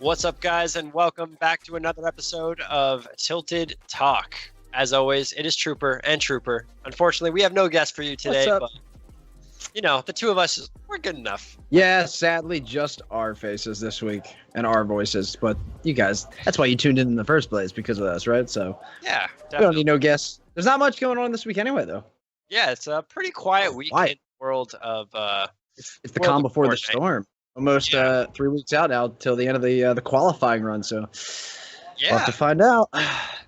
What's up, guys, and welcome back to another episode of Tilted Talk. As always, it is Trooper and Trooper. Unfortunately, we have no guest for you today, but you know, the two of us, we're good enough. Yeah, sadly, just our faces this week and our voices. But you guys, that's why you tuned in the first place, because of us, right? So yeah, definitely. We don't need no guests. There's not much going on this week anyway, though. Yeah, it's a pretty quiet week in the world of it's the calm before the storm. Almost 3 weeks out now till the end of the qualifying run. So we'll have to find out.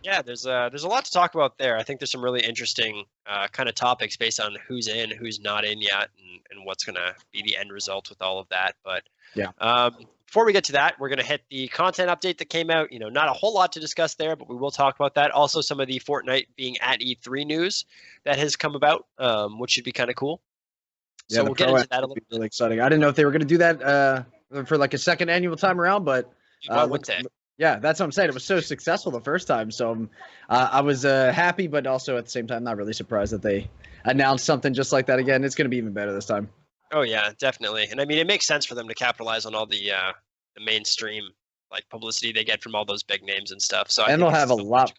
Yeah, there's a lot to talk about there. I think there's some really interesting kind of topics based on who's in, who's not in yet, and what's going to be the end result with all of that. But yeah, before we get to that, we're going to hit the content update that came out. You know, not a whole lot to discuss there, but we will talk about that. Also, some of the Fortnite being at E3 news that has come about, which should be kind of cool. So we'll get into that a little bit. Really exciting. I didn't know if they were going to do that for like a second annual time around, but yeah, that's what I'm saying. It was so successful the first time, so I was happy, but also at the same time not really surprised that they announced something just like that again. It's going to be even better this time. Oh yeah, definitely. And I mean, it makes sense for them to capitalize on all the mainstream like publicity they get from all those big names and stuff. So and they'll have a lot.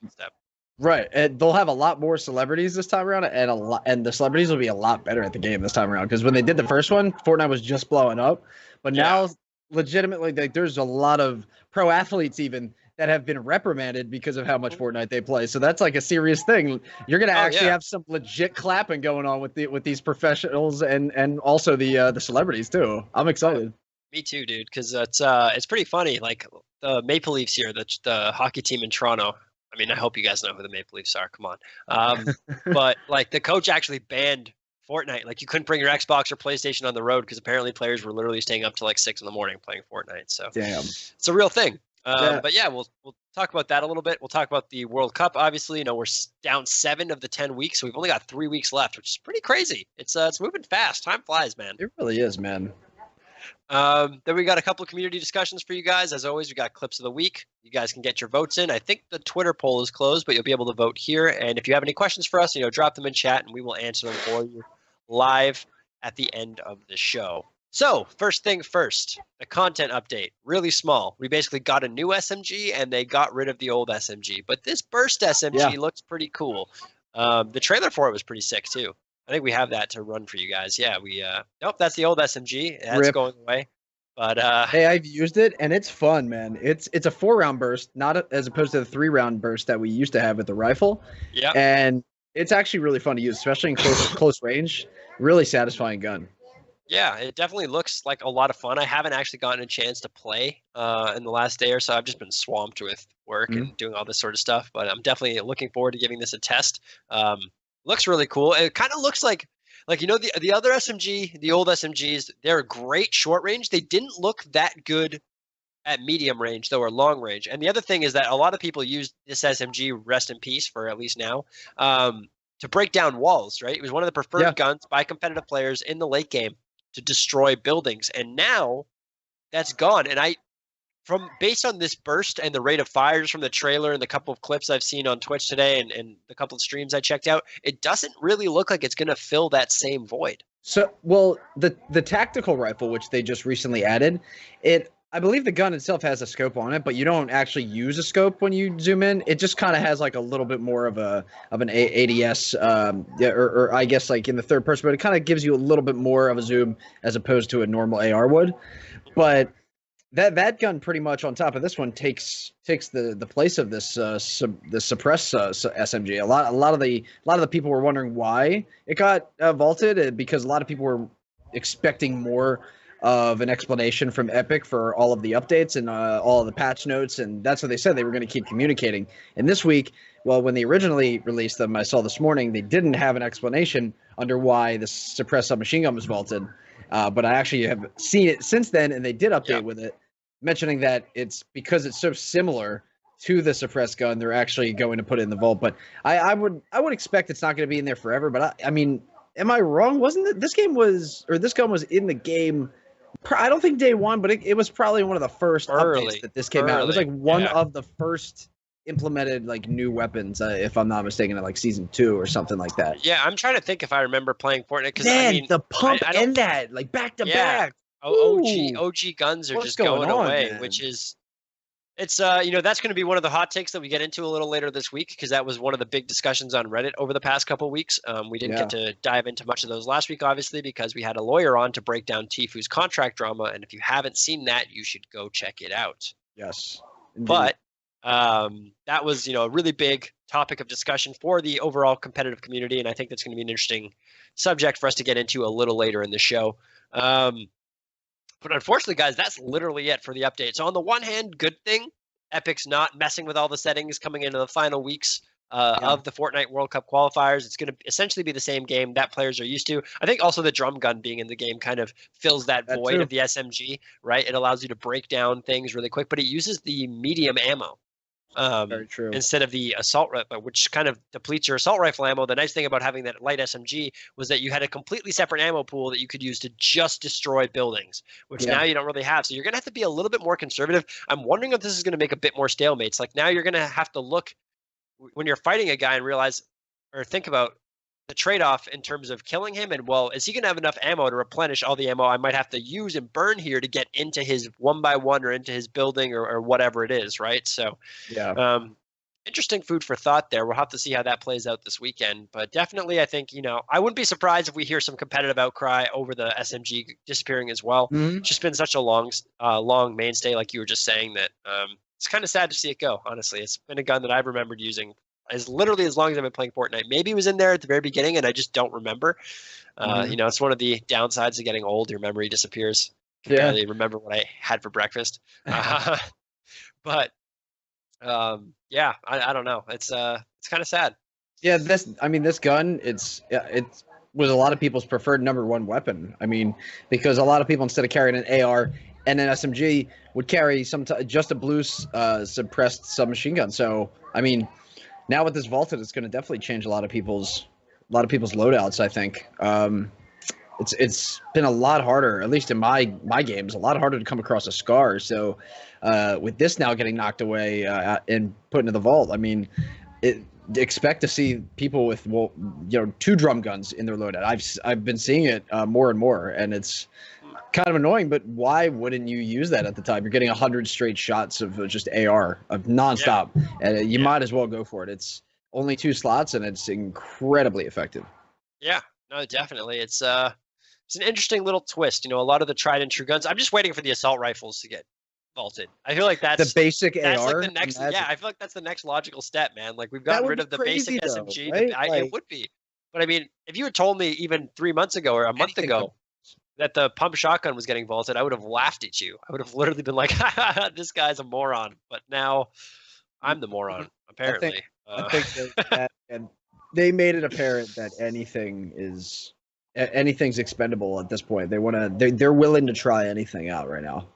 Right, and they'll have a lot more celebrities this time around, and the celebrities will be a lot better at the game this time around. Because when they did the first one, Fortnite was just blowing up, but now legitimately, like, there's a lot of pro athletes even that have been reprimanded because of how much Fortnite they play. So that's like a serious thing. You're gonna actually have some legit clapping going on with these professionals and also the celebrities too. I'm excited. Me too, dude. Because it's pretty funny. Like the Maple Leafs here, the hockey team in Toronto. I mean, I hope you guys know who the Maple Leafs are. Come on. But like the coach actually banned Fortnite. Like you couldn't bring your Xbox or PlayStation on the road because apparently players were literally staying up till like 6 a.m. playing Fortnite. So damn, it's a real thing. But yeah, we'll talk about that a little bit. We'll talk about the World Cup. Obviously, you know, we're down 7 of the 10 weeks, so we've only got 3 weeks left, which is pretty crazy. It's moving fast. Time flies, man. It really is, man. Then we got a couple of community discussions for you guys. As always, we got clips of the week. You guys can get your votes in. I think the Twitter poll is closed, but you'll be able to vote here. And if you have any questions for us, you know, drop them in chat, and we will answer them for you live at the end of the show. So first thing first, the content update, really small. We basically got a new SMG, and they got rid of the old SMG. But this burst SMG looks pretty cool. The trailer for it was pretty sick too. I think we have that to run for you guys. Yeah, nope, that's the old SMG. That's going away. But hey, I've used it and it's fun, man. It's a 4-round burst, as opposed to the 3-round burst that we used to have with the rifle. Yeah. And it's actually really fun to use, especially in close range. Really satisfying gun. Yeah, it definitely looks like a lot of fun. I haven't actually gotten a chance to play in the last day or so. I've just been swamped with work and doing all this sort of stuff. But I'm definitely looking forward to giving this a test. Looks really cool. It kind of looks like you know the other SMG, the old SMGs. They're great short range. They didn't look that good at medium range though, or long range. And the other thing is that a lot of people use this SMG, rest in peace for at least now, to break down walls. Right? It was one of the preferred guns by competitive players in the late game to destroy buildings, and now that's gone. And based on this burst and the rate of fire just from the trailer and the couple of clips I've seen on Twitch today and the couple of streams I checked out, it doesn't really look like it's going to fill that same void. So, well, the tactical rifle, which they just recently added, I believe the gun itself has a scope on it, but you don't actually use a scope when you zoom in. It just kind of has like a little bit more of an ADS, or I guess like in the third person, but it kind of gives you a little bit more of a zoom as opposed to a normal AR would. But that gun pretty much on top of this one takes the place of this the suppress SMG. A lot of the people were wondering why it got vaulted, because a lot of people were expecting more of an explanation from Epic for all of the updates and all of the patch notes, and that's what they said. They were going to keep communicating. And this week, well, when they originally released them, I saw this morning, they didn't have an explanation under why the suppressed submachine gun was vaulted. But I actually have seen it since then, and they did update with it, mentioning that it's because it's so similar to the suppressed gun, they're actually going to put it in the vault. But I would expect it's not going to be in there forever. But I mean, am I wrong? Wasn't it this gun was in the game? I don't think day one, but it was probably one of the first updates that this came out. It was like one of the first implemented like new weapons, if I'm not mistaken, at like season 2 or something like that. Yeah, I'm trying to think if I remember playing Fortnite, because I mean, the pump and that like back to back. OG guns are just going away, man? which is It's that's going to be one of the hot takes that we get into a little later this week, because that was one of the big discussions on Reddit over the past couple of weeks. We didn't get to dive into much of those last week, obviously, because we had a lawyer on to break down Tfue's contract drama, and if you haven't seen that, you should go check it out. Yes, indeed. But that was a really big topic of discussion for the overall competitive community, and I think that's going to be an interesting subject for us to get into a little later in the show. But unfortunately, guys, that's literally it for the update. So on the one hand, good thing, Epic's not messing with all the settings coming into the final weeks of the Fortnite World Cup qualifiers. It's going to essentially be the same game that players are used to. I think also the drum gun being in the game kind of fills that void of the SMG, right? It allows you to break down things really quick, but it uses the medium ammo. Very true. Instead of the assault rifle, which kind of depletes your assault rifle ammo. The nice thing about having that light SMG was that you had a completely separate ammo pool that you could use to just destroy buildings, which now you don't really have. So you're going to have to be a little bit more conservative. I'm wondering if this is going to make a bit more stalemates. Like now you're going to have to look when you're fighting a guy and realize or think about the trade-off in terms of killing him, and well, is he going to have enough ammo to replenish all the ammo I might have to use and burn here to get into his 1x1 or into his building or whatever it is, right? So interesting food for thought there. We'll have to see how that plays out this weekend, but definitely I think I wouldn't be surprised if we hear some competitive outcry over the SMG disappearing as well. It's just been such a long mainstay, like you were just saying, that it's kind of sad to see it go. Honestly, it's been a gun that I've remembered using literally as long as I've been playing Fortnite. Maybe it was in there at the very beginning and I just don't remember. It's one of the downsides of getting old. Your memory disappears. I can't really remember what I had for breakfast. But I don't know. It's kind of sad. Yeah, this gun, it was a lot of people's preferred #1 weapon. I mean, because a lot of people, instead of carrying an AR and an SMG, would carry just a blue suppressed submachine gun. So, I mean, now with this vaulted, it's going to definitely change a lot of people's loadouts, I think. It's been a lot harder, at least in my games, a lot harder to come across a SCAR. So with this now getting knocked away and put into the vault, I mean, expect to see people with 2 drum guns in their loadout. I've been seeing it more and more, and it's kind of annoying, but why wouldn't you use that at the time? You're getting 100 straight shots of just AR of nonstop, and you might as well go for it. It's only 2 slots, and it's incredibly effective. Yeah, no, definitely. It's an interesting little twist. A lot of the tried and true guns. I'm just waiting for the assault rifles to get vaulted. I feel like that's the basic AR. Like the next. Yeah, I feel like that's the next logical step, man. Like we've gotten rid of the basic SMG. Right? It would be, but I mean, if you had told me even 3 months ago or a month ago that the pump shotgun was getting vaulted, I would have laughed at you. I would have literally been like, this guy's a moron. But now I'm the moron, apparently. I think that and they made it apparent that anything's expendable at this point. They're willing to try anything out right now.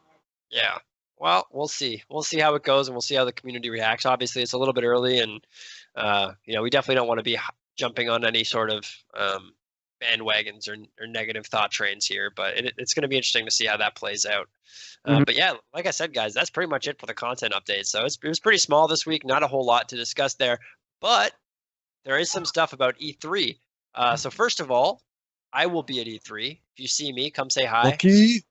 Yeah. Well, we'll see. We'll see how it goes, and we'll see how the community reacts. Obviously, it's a little bit early, and we definitely don't want to be jumping on any sort of bandwagons or negative thought trains here, but it's going to be interesting to see how that plays out. But yeah, like I said, guys, that's pretty much it for the content update. So it was pretty small this week, not a whole lot to discuss there, but there is some stuff about E3. So first of all, I will be at E3. If you see me, come say hi. Lucky.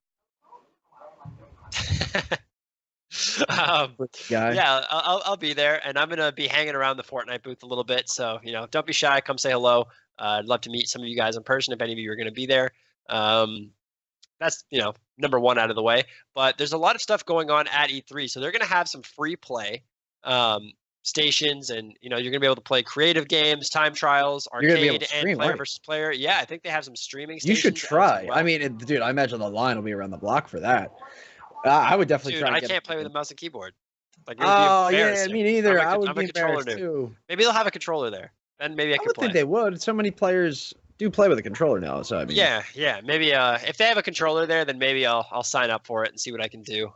Yeah, I'll be there, and I'm gonna be hanging around the Fortnite booth a little bit. So don't be shy. Come say hello. I'd love to meet some of you guys in person if any of you are going to be there. That's #1 out of the way. But there's a lot of stuff going on at E3, so they're going to have some free play stations, and you're going to be able to play creative games, time trials, arcade, and player versus player. Yeah, I think they have some streaming stations. You should try. Well. I mean, dude, I imagine the line will be around the block for that. I would definitely try. I can't play with a mouse and keyboard. Like, yeah, me neither. I would be embarrassed too. Maybe they'll have a controller there. Then maybe I could play. I think they would. So many players do play with a controller now. So I mean, yeah. Maybe if they have a controller there, then maybe I'll sign up for it and see what I can do.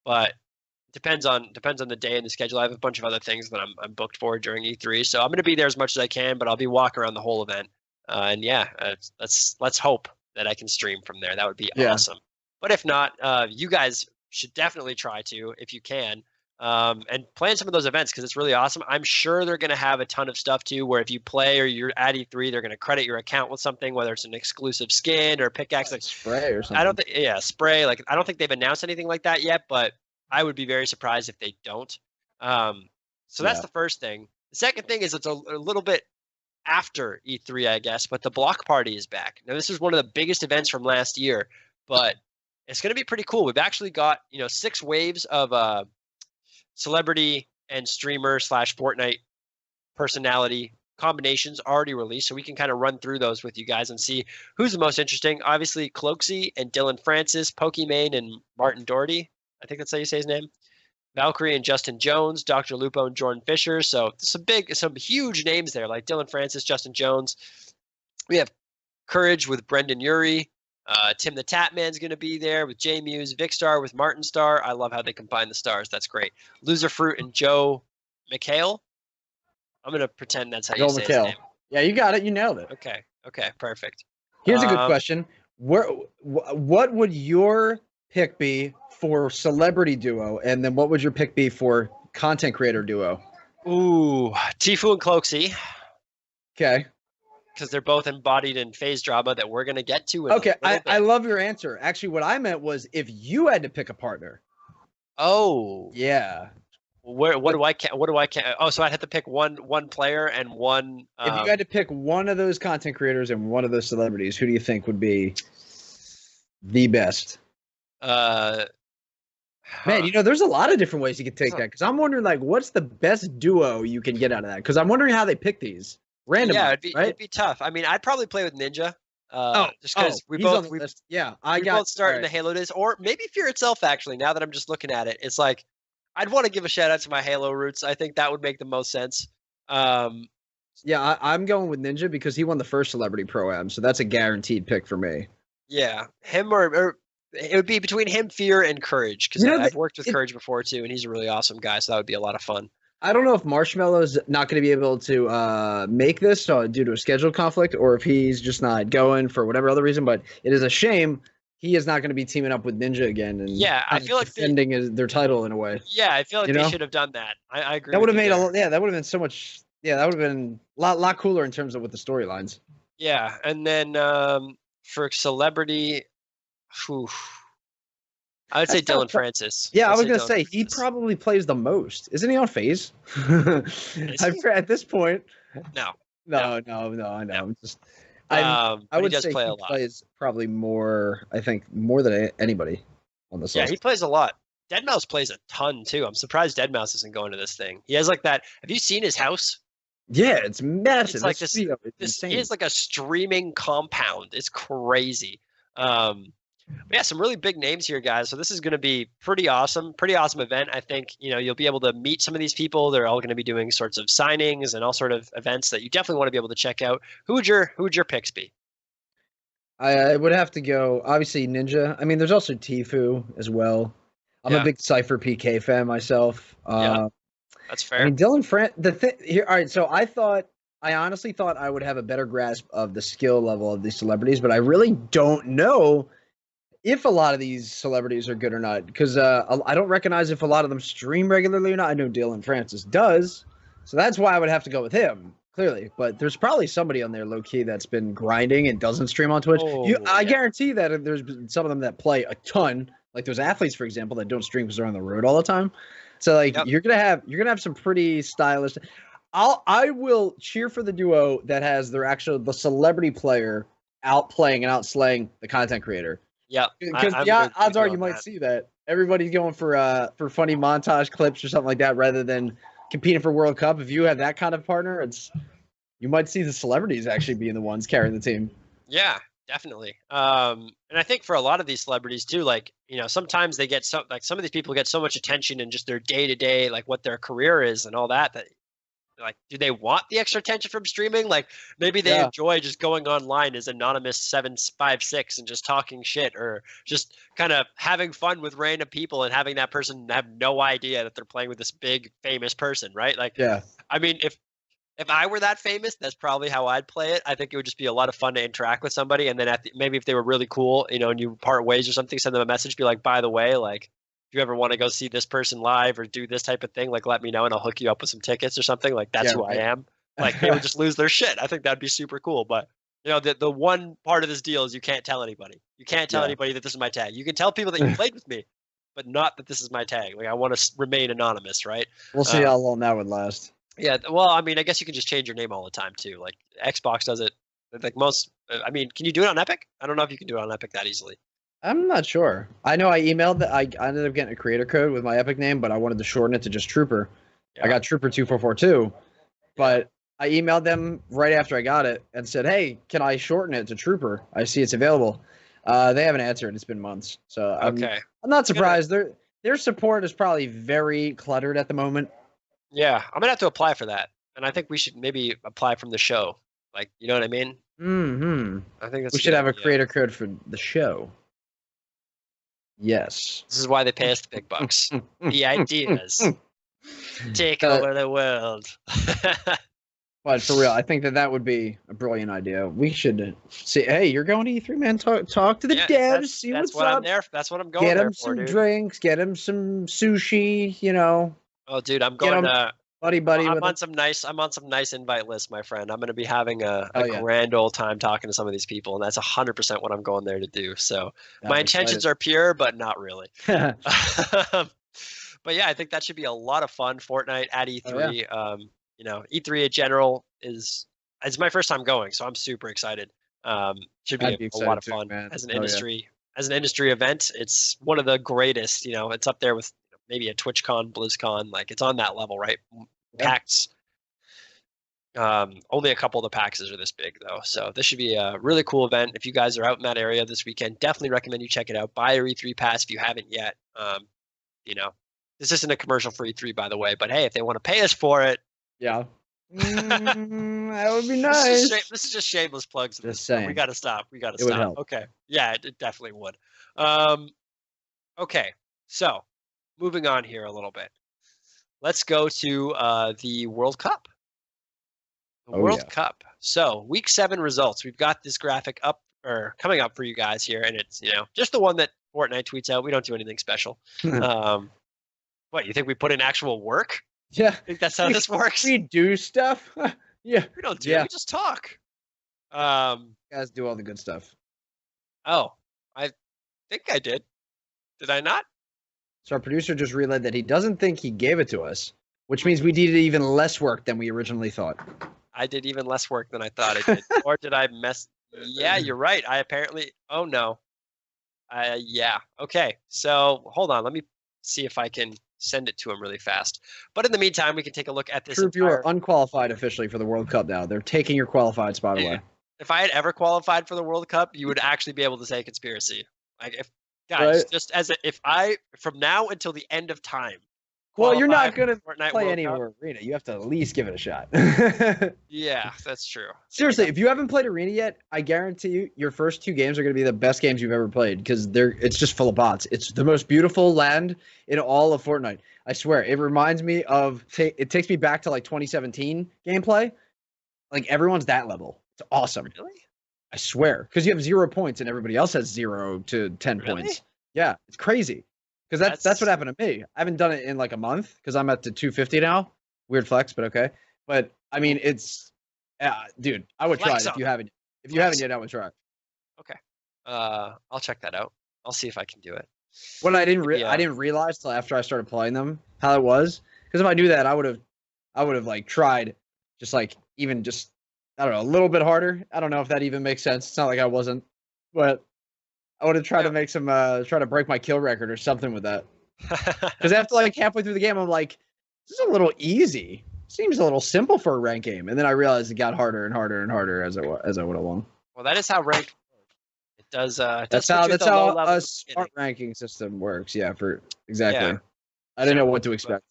But depends on the day and the schedule. I have a bunch of other things that I'm booked for during E3, so I'm going to be there as much as I can. But I'll be walking around the whole event. And yeah, let's hope that I can stream from there. That would be awesome. But if not, you guys should definitely try to, if you can. And plan some of those events, because it's really awesome. I'm sure they're going to have a ton of stuff too, where if you play or you're at E3, they're going to credit your account with something, whether it's an exclusive skin or pickaxe, like spray or something. Spray. Like I don't think they've announced anything like that yet, but I would be very surprised if they don't. So that's Yeah. the first thing. The second thing is it's a little bit after E3, I guess, but the block party is back. Now, this is one of the biggest events from last year, but it's going to be pretty cool. We've actually got 6 waves of celebrity and streamer / Fortnite personality combinations already released, so we can kind of run through those with you guys and see who's the most interesting. Obviously, Cloaksy and Dylan Francis, Pokimane and Martin Doherty. I think that's how you say his name. Valkyrie and Justin Jones, Dr. Lupo and Jordan Fisher. So some huge names there, like Dylan Francis, Justin Jones. We have Courage with Brendan Urie. Tim the Tatman's going to be there with J Muse, Vicstar with Martin Star. I love how they combine the stars. That's great. Loser Fruit and Joe McHale. I'm going to pretend that's how you say his name. Yeah, you got it. You nailed it. Okay, perfect. Here's a good question. What would your pick be for celebrity duo, and then what would your pick be for content creator duo? Ooh, Tfue and Cloaksy. Okay. Because they're both embodied in FaZe drama that we're going to get to. Okay, I love your answer. Actually, what I meant was if you had to pick a partner. Oh. Yeah. What do I count? Oh, so I'd have to pick one player and one. If you had to pick one of those content creators and one of those celebrities, who do you think would be the best? Man, there's a lot of different ways you could take that. Because I'm wondering, like, what's the best duo you can get out of that? Because I'm wondering how they pick these randomly. Yeah, it'd be tough. I mean, I'd probably play with Ninja. Just because we both start in the Halo days, or maybe Fear itself. Actually, now that I'm just looking at it, it's like I'd want to give a shout out to my Halo roots. I think that would make the most sense. Yeah, I'm going with Ninja because he won the first Celebrity Pro-Am, so that's a guaranteed pick for me. Yeah, him or it would be between him, Fear, and Courage, because I've worked with Courage before too, and he's a really awesome guy, so that would be a lot of fun. I don't know if Marshmallow's not going to be able to make this due to a schedule conflict, or if he's just not going for whatever other reason, but it is a shame he is not going to be teaming up with Ninja again. And I feel like defending their title in a way. Yeah, I feel like they should have done that. I agree. That would have made that would have been so much. Yeah, that would have been a lot cooler in terms of with the storylines. Yeah, and then for celebrity, I would say Dylan Francis. Yeah, I was going to say, he probably plays the most. Isn't he on FaZe? At this point. No. I know. I would say he plays probably more, I think, more than anybody on this list. Yeah, he plays a lot. Deadmau5 plays a ton, too. I'm surprised Deadmau5 isn't going to this thing. He has like that. Have you seen his house? Yeah, it's massive. It's like he has like a streaming compound. It's crazy. Yeah, some really big names here, guys. So this is going to be pretty awesome event. I think, you'll be able to meet some of these people. They're all going to be doing sorts of signings and all sort of events that you definitely want to be able to check out. Who would your picks be? I would have to go, obviously, Ninja. I mean, there's also Tfue as well. I'm a big Cypher PK fan myself. Yeah, that's fair. I mean, Dylan here. All right, so I honestly thought I would have a better grasp of the skill level of these celebrities, but I really don't know if a lot of these celebrities are good or not, because I don't recognize if a lot of them stream regularly or not. I know Dylan Francis does, so that's why I would have to go with him, clearly. But there's probably somebody on there low-key that's been grinding and doesn't stream on Twitch. I guarantee that there's been some of them that play a ton, like those athletes, for example, that don't stream because they're on the road all the time. So you're gonna have some pretty stylish. I will cheer for the duo that has the celebrity player outplaying and outslaying the content creator. Yeah, because the odds are you might see that everybody's going for funny montage clips or something like that rather than competing for World Cup. If you have that kind of partner, you might see the celebrities actually being the ones carrying the team. Yeah, definitely. And I think for a lot of these celebrities too, like sometimes they get some of these people get so much attention in just their day to day, like what their career is and all that like, do they want the extra attention from streaming? Like, maybe they enjoy just going online as anonymous 756 and just talking shit, or just kind of having fun with random people and having that person have no idea that they're playing with this big famous person, right? Like, I mean, if I were that famous, that's probably how I'd play it. I think it would just be a lot of fun to interact with somebody, and then maybe if they were really cool, and you part ways or something, send them a message, be like, by the way, like, if you ever want to go see this person live or do this type of thing, like, let me know and I'll hook you up with some tickets or something. Like, that's who I am. Like, they would just lose their shit. I think that'd be super cool. But the one part of this deal is you can't tell anybody. You can't tell anybody that this is my tag. You can tell people that you played with me, but not that this is my tag. Like I want to remain anonymous, right? We'll see how long that would last. Yeah, well, I mean, I guess you can just change your name all the time too. Like Xbox does it. Like most, I mean, can you do it on Epic? I don't know if you can do it on Epic that easily. I'm not sure. I know I emailed that. I ended up getting a creator code with my Epic name, but I wanted to shorten it to just Trooper. Yeah. I got Trooper2442, but I emailed them right after I got it and said, "Hey, can I shorten it to Trooper? I see it's available." They haven't answered. It's been months, so I'm not surprised. Their support is probably very cluttered at the moment. Yeah, I'm gonna have to apply for that, and I think we should maybe apply from the show. Like, you know what I mean? Mm-hmm. I think we should have a creator code for the show. Yes. This is why they pay us the big bucks. The ideas. Take over the world. But for real, I think that would be a brilliant idea. We should see. Hey, you're going to E3, man. Talk to the devs. See what's up. That's what I'm going. Get them him some drinks. Get him some sushi. You know. Oh, dude, I'm going to buddy. I'm on some nice invite list, my friend. I'm going to be having a grand old time talking to some of these people, and that's 100% what I'm going there to do. So my intentions are pure, but not really. But yeah, I think that should be a lot of fun. Fortnite at E3. Oh, yeah. You know, E3 in general it's my first time going, so I'm super excited. Should be a lot of fun as an industry event. It's one of the greatest. You know, it's up there with maybe a TwitchCon, BlizzCon. Like it's on that level, right? PAX. Only a couple of the PAXs are this big though, so this should be a really cool event. If you guys are out in that area this weekend, definitely recommend you check it out. Buy your E3 pass if you haven't yet. You know, this isn't a commercial for E3, by the way, but hey, if they want to pay us for it. Yeah. That would be nice. This is just shameless plugs. Just saying. We got to stop. It would help. Okay. Yeah, it definitely would. Okay. So, moving on here a little bit. Let's go to the World Cup. The World Cup. So, week 7 results. We've got this graphic up or coming up for you guys here, and it's just the one that Fortnite tweets out. We don't do anything special. What, you think we put in actual work? Yeah. I think that's how this works. We do stuff. Yeah. We don't do it. We just talk. You guys do all the good stuff. Oh, I think I did. Did I not? So our producer just realized that he doesn't think he gave it to us, which means we did even less work than we originally thought. I did even less work than I thought I did. Or did I mess? Yeah, you're right. I apparently. Oh no. Yeah. Okay. So hold on. Let me see if I can send it to him really fast. But in the meantime, we can take a look at this. You are unqualified officially for the World Cup now. They're taking your qualified spot away. If I had ever qualified for the World Cup, you would actually be able to say conspiracy. Like if guys, just as if I from now until the end of time. Well, you're not going to play anywhere Arena. You have to at least give it a shot. Yeah, that's true. Seriously, if you haven't played Arena yet, I guarantee you your first 2 games are going to be the best games you've ever played because it's just full of bots. It's the most beautiful land in all of Fortnite. I swear. It reminds me of it takes me back to like 2017 gameplay. Like everyone's that level. It's awesome. Really? I swear. Because you have 0 points and everybody else has 0 to 10 points. Yeah, it's crazy. Because that's what happened to me. I haven't done it in like a month because I'm at the 250 now. Weird flex, but okay. But I mean, it's, dude, I would try it if you haven't. If you haven't yet, I would try it. Okay, I'll check that out. I'll see if I can do it. What I didn't realize till after I started playing them how it was. Because if I knew that, I would have like tried, just like even just I don't know a little bit harder. I don't know if that even makes sense. It's not like I wasn't, but. I would have tried to make some, try to break my kill record or something with that. Because after like halfway through the game, I'm like, this is a little easy. Seems a little simple for a ranked game. And then I realized it got harder and harder and harder as I went along. Well, that is how ranked. It does. That's how a smart ranking system works. Yeah, exactly. Yeah. I didn't know what to expect.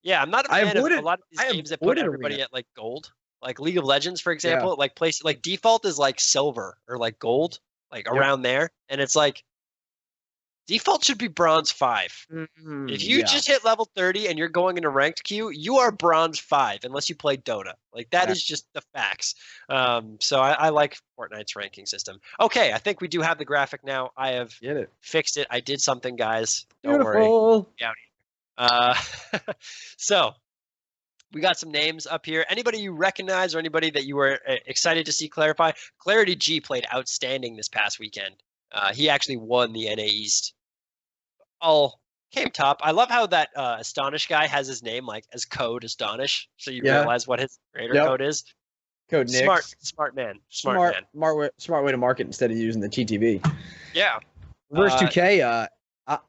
Yeah, I'm not a fan of a lot of these games that put everybody at like gold. Like League of Legends, for example, like default is like silver or like gold. Like around there, and it's like default should be bronze 5. Mm-hmm, if you just hit level 30 and you're going into ranked queue, you are bronze 5 unless you play Dota. Like that is just the facts. So I like Fortnite's ranking system. Okay, I think we do have the graphic now. I have fixed it. I did something, guys. Don't worry. So we got some names up here. Anybody you recognize or anybody that you were excited to see clarify? Clarity G played outstanding this past weekend. He actually won the NA East. All came top. I love how that Astonish guy has his name like as code Astonish, so you realize what his creator code is. Code Nick. Smart man. Smart way to market instead of using the TTV. Yeah. Verse 2K,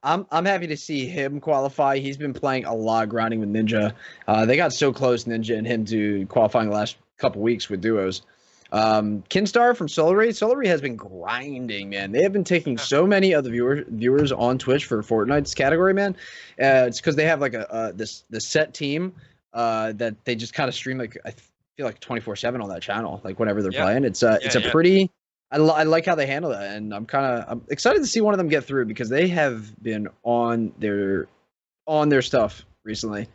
I'm happy to see him qualify. He's been playing a lot, grinding with Ninja. They got so close, Ninja and him, to qualifying the last couple weeks with duos. Kinstar from Solary has been grinding, man. They have been taking so many of the viewers on Twitch for Fortnite's category, man. It's because they have like this set team that they just kind of stream, like I feel like 24/7 on that channel, like whenever they're playing. It's a pretty. I like how they handle that, and I'm excited to see one of them get through because they have been on their stuff recently.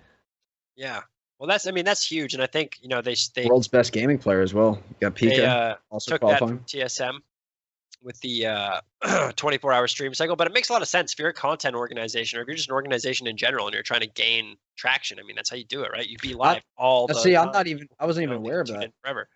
Yeah. Well, that's huge, and I think they world's best gaming player as well. You got Pika also took qualifying. That from TSM with the 24-hour stream cycle, but it makes a lot of sense if you're a content organization or if you're just an organization in general and you're trying to gain traction. I mean, that's how you do it, right? You be live all the time. I wasn't even aware of that. Forever.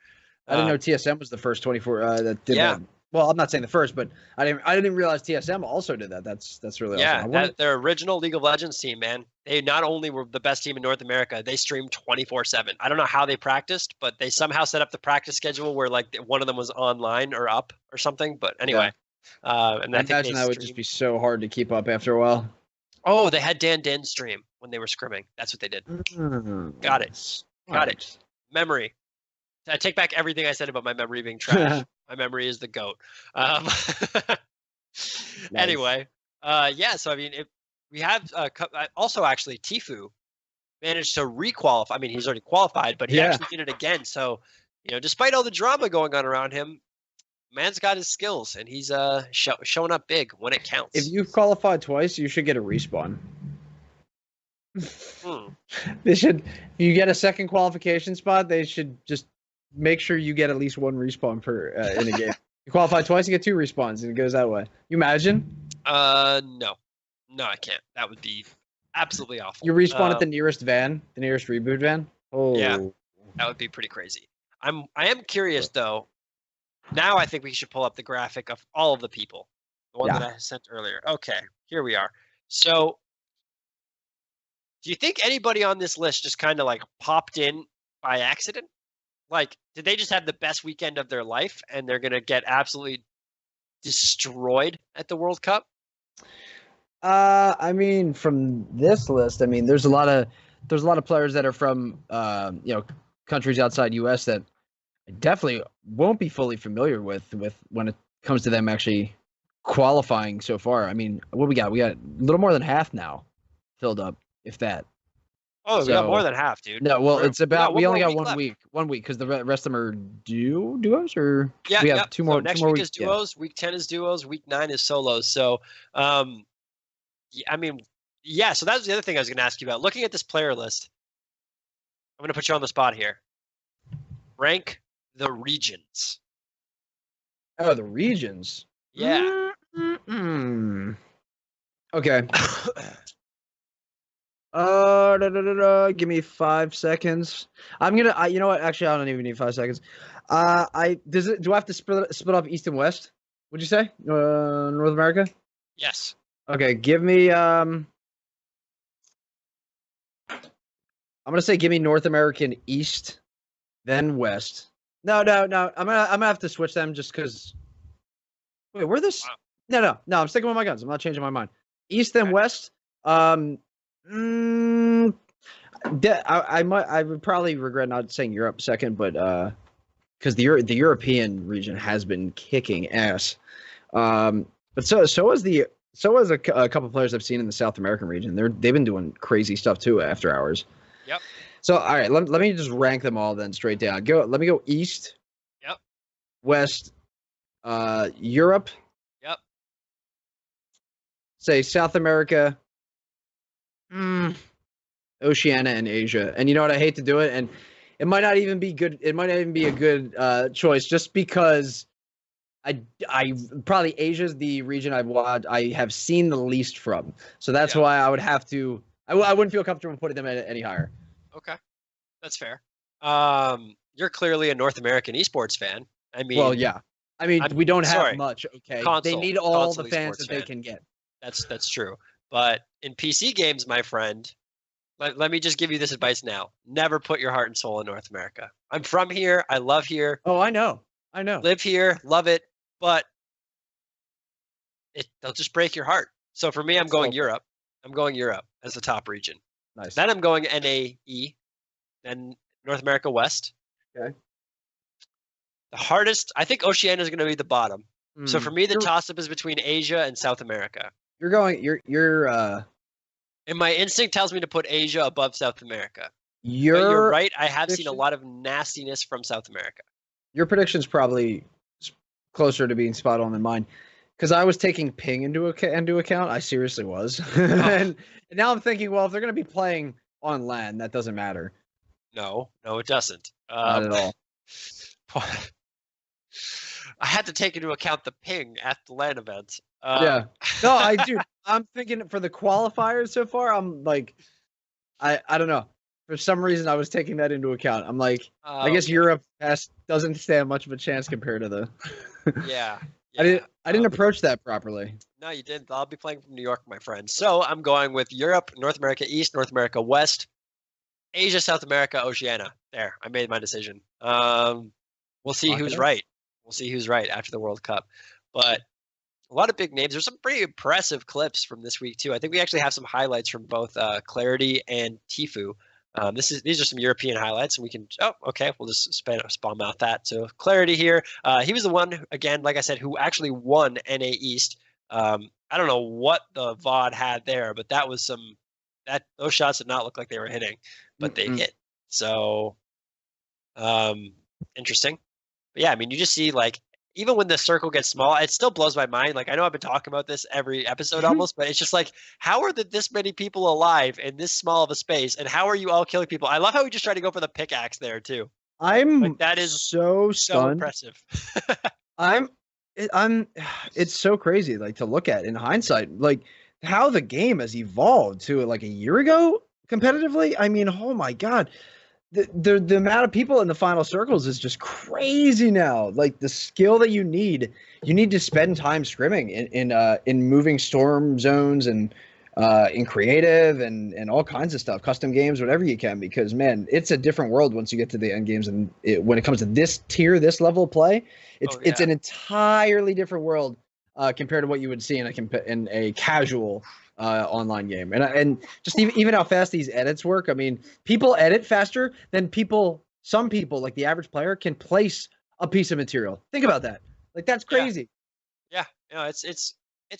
I didn't know TSM was the first 24 that did that. Well, I'm not saying the first, but I didn't realize TSM also did that. That's really awesome. Yeah, their original League of Legends team, man. They not only were the best team in North America, they streamed 24/7. I don't know how they practiced, but they somehow set up the practice schedule where like one of them was online or up or something. But anyway, and I imagine that would just be so hard to keep up after a while. Oh, they had Dan stream when they were scrimming. That's what they did. Got it. Memory. I take back everything I said about my memory being trash. My memory is the GOAT. Anyway, so I mean, we have also actually Tfue managed to re-qualify. I mean, he's already qualified, but he actually did it again. So, despite all the drama going on around him, man's got his skills, and he's showing up big when it counts. If you've qualified twice, you should get a respawn. They should. If you get a second qualification spot, they should just make sure you get at least one respawn per in a game. You qualify twice, you get 2 respawns, and it goes that way. You imagine? No, I can't. That would be absolutely awful. You respawn at the nearest reboot van. Oh, yeah, that would be pretty crazy. I am curious though. Now I think we should pull up the graphic of all of the people, the one that I sent earlier. Okay, here we are. So, do you think anybody on this list just kind of like popped in by accident? Like, did they just have the best weekend of their life and they're going to get absolutely destroyed at the World Cup? I mean, from this list, I mean, there's a lot of players that are from countries outside US that I definitely won't be fully familiar with when it comes to them actually qualifying so far. I mean, what we got? We got a little more than half now filled up, if that. Oh, we got more than half, dude. No, well, it's about we only got 1 week. 1 week because the rest of them are duos, or we have 2 more. So next week is duos. Week 10 is duos. Week 9 is solos. So, I mean, So that was the other thing I was going to ask you about. Looking at this player list, I'm going to put you on the spot here. Rank the regions. Oh, the regions. Yeah. Okay. Give me 5 seconds. I'm gonna. You know what? Actually, I don't even need 5 seconds. Do I have to split up East and West? Would you say North America? Yes. Okay. Give me. I'm gonna say give me North American East, then West. No. I'm gonna have to switch them just because. Wait, where this? Wow. No. I'm sticking with my guns. I'm not changing my mind. East and West. I would probably regret not saying Europe second, but because the European region has been kicking ass. But so has a couple players I've seen in the South American region. They've been doing crazy stuff too after hours. Yep. So all right, let me just rank them all then straight down. Let me go East. Yep. West. Europe. Yep. Say South America. Oceania and Asia. And you know what? I hate to do it, and it might not even be good. It might not even be a good choice, just because I probably Asia's the region I have seen the least from. So that's why I would have to. I wouldn't feel comfortable putting them any higher. Okay, that's fair. You're clearly a North American esports fan. I mean, well, yeah. I mean, we don't have much. Okay, they need all the fans that they can get. That's true. But in PC games, my friend, let me just give you this advice now. Never put your heart and soul in North America. I'm from here. I love here. Oh, I know. I know. Live here. Love it. But they'll just break your heart. So for me, I'm going Europe. I'm going Europe as the top region. Nice. Then I'm going NAE, then North America West. Okay. The hardest, I think Oceania is going to be the bottom. So for me, the toss-up is between Asia and South America. And my instinct tells me to put Asia above South America. But you're right. I have seen a lot of nastiness from South America. Your prediction's probably closer to being spot on than mine. Because I was taking ping into account. I seriously was. And now I'm thinking, well, if they're going to be playing on LAN, that doesn't matter. No, it doesn't. Not at all. I had to take into account the ping at the LAN event. Yeah. No, I do. I'm thinking for the qualifiers so far, I'm like, I don't know. For some reason, I was taking that into account. I'm like, I guess Europe doesn't stand much of a chance compared to the. Yeah. I didn't approach that properly. No, you didn't. I'll be playing from New York, my friend. So I'm going with Europe, North America East, North America West, Asia, South America, Oceania. There, I made my decision. We'll see who's right. We'll see who's right after the World Cup. But a lot of big names. There's some pretty impressive clips from this week too. I think we actually have some highlights from both Clarity and Tfue. These are some European highlights, and we can. Oh, okay. We'll just spawn out that. So Clarity here. He was the one again, like I said, who actually won NA East. I don't know what the VOD had there, but that was those shots did not look like they were hitting, but they hit. So, interesting. But yeah, I mean, you just see like even when the circle gets small, it still blows my mind. Like I know I've been talking about this every episode almost, but it's just like, how are this many people alive in this small of a space, and how are you all killing people? I love how we just try to go for the pickaxe there too. That is so stunned. Impressive. It's so crazy, like to look at in hindsight, like how the game has evolved to like a year ago competitively. I mean, oh my god. The amount of people in the final circles is just crazy now. Like the skill that you need to spend time scrimming in moving storm zones and in creative and all kinds of stuff, custom games, whatever you can. Because man, it's a different world once you get to the end games, and when it comes to this tier, this level of play, it's an entirely different world compared to what you would see in a casual online game. And just even how fast these edits work. I mean, people edit faster than some people, like the average player, can place a piece of material. Think about that. Like that's crazy. Yeah. It's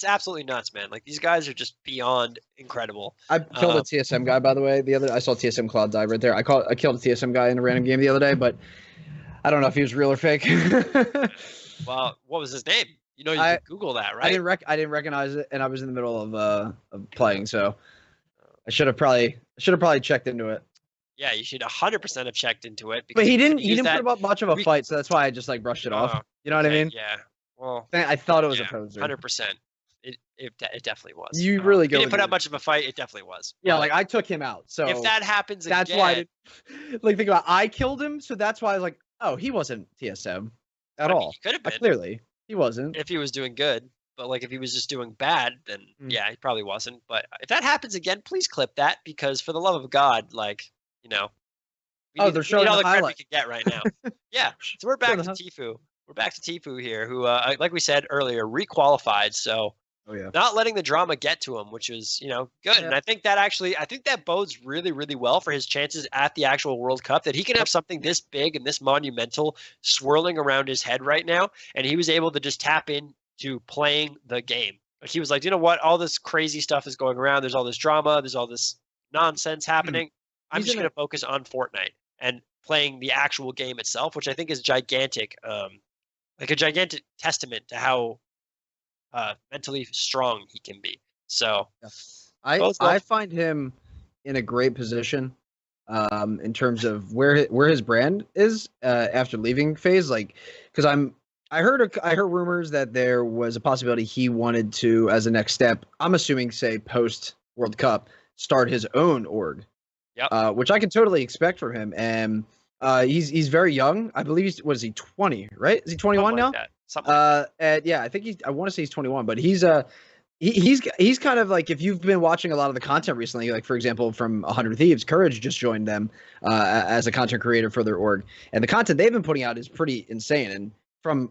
absolutely nuts, man. Like these guys are just beyond incredible. I killed a TSM guy, by the way. I saw TSM Cloud die right there. I killed a TSM guy in a random game the other day, but I don't know if he was real or fake. Well, what was his name? You know, you can Google that, right? I didn't recognize it, and I was in the middle of playing, so I should have probably checked into it. Yeah, you should 100% have checked into it. But he didn't put up much of a fight, so that's why I just like brushed it off. You know what I mean? Yeah. Well, I thought it was a poser. 100%. It definitely was. You really go. He didn't put up much of a fight. It definitely was. Yeah, like I took him out. So if that happens that's again, why. Like think about, I killed him, so that's why I was like, oh, he wasn't TSM at all. He could have been. Clearly, he wasn't. If he was doing good, but like if he was just doing bad, then yeah, he probably wasn't. But if that happens again, please clip that, because for the love of God, like we they're need showing all the the credit we highlight. can get right now. Yeah, so we're back to Tfue. We're back to Tfue here, who, like we said earlier, requalified. So not letting the drama get to him, which is good. Yeah. And I think that bodes really, really well for his chances at the actual World Cup. That he can have something this big and this monumental swirling around his head right now, and he was able to just tap into playing the game. Like he was like, you know what? All this crazy stuff is going around. There's all this drama. There's all this nonsense happening. I'm just going to focus on Fortnite and playing the actual game itself, which I think is gigantic. Like a gigantic testament to how mentally strong he can be. So I find him in a great position in terms of where his brand is after leaving FaZe. Like, because I heard rumors that there was a possibility he wanted to, as a next step, I'm assuming, say post World Cup, start his own org. Yep. Which I can totally expect from him. And he's very young. I believe what is he, 20, right? Is he 21 now? Something like that. I think I want to say he's 21, but he's kind of like, if you've been watching a lot of the content recently, like for example from 100 Thieves, Courage just joined them as a content creator for their org, and the content they've been putting out is pretty insane. And from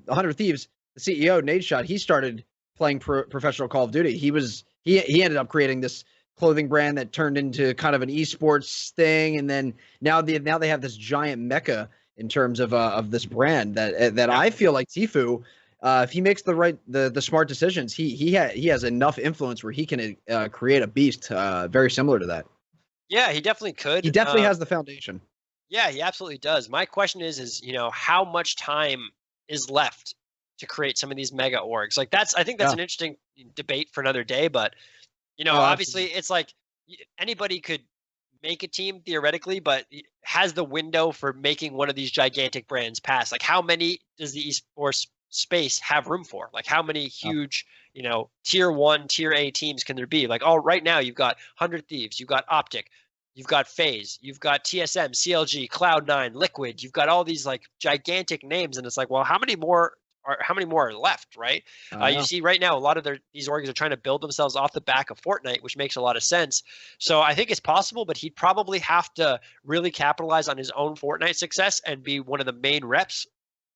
100 Thieves, the CEO Nate Shot, he started playing professional Call of Duty. He ended up creating this clothing brand that turned into kind of an esports thing, and then now they have this giant mecca in terms of this brand that I feel like Tfue, if he makes the smart decisions, he has enough influence where he can create a beast very similar to that. Yeah, he definitely could. He definitely has the foundation. Yeah, he absolutely does. My question is how much time is left to create some of these mega orgs? Like I think that's an interesting debate for another day. But obviously it's like anybody could make a team theoretically, but has the window for making one of these gigantic brands pass. Like how many does the esports space have room for? Like how many huge, tier 1, tier A teams can there be? Like right now you've got 100 Thieves, you've got Optic, you've got FaZe, you've got TSM, CLG, Cloud9, Liquid, you've got all these like gigantic names, and it's like, well, how many more are left, right? You see right now a lot of these orgs are trying to build themselves off the back of Fortnite, which makes a lot of sense. So I think it's possible, but he'd probably have to really capitalize on his own Fortnite success and be one of the main reps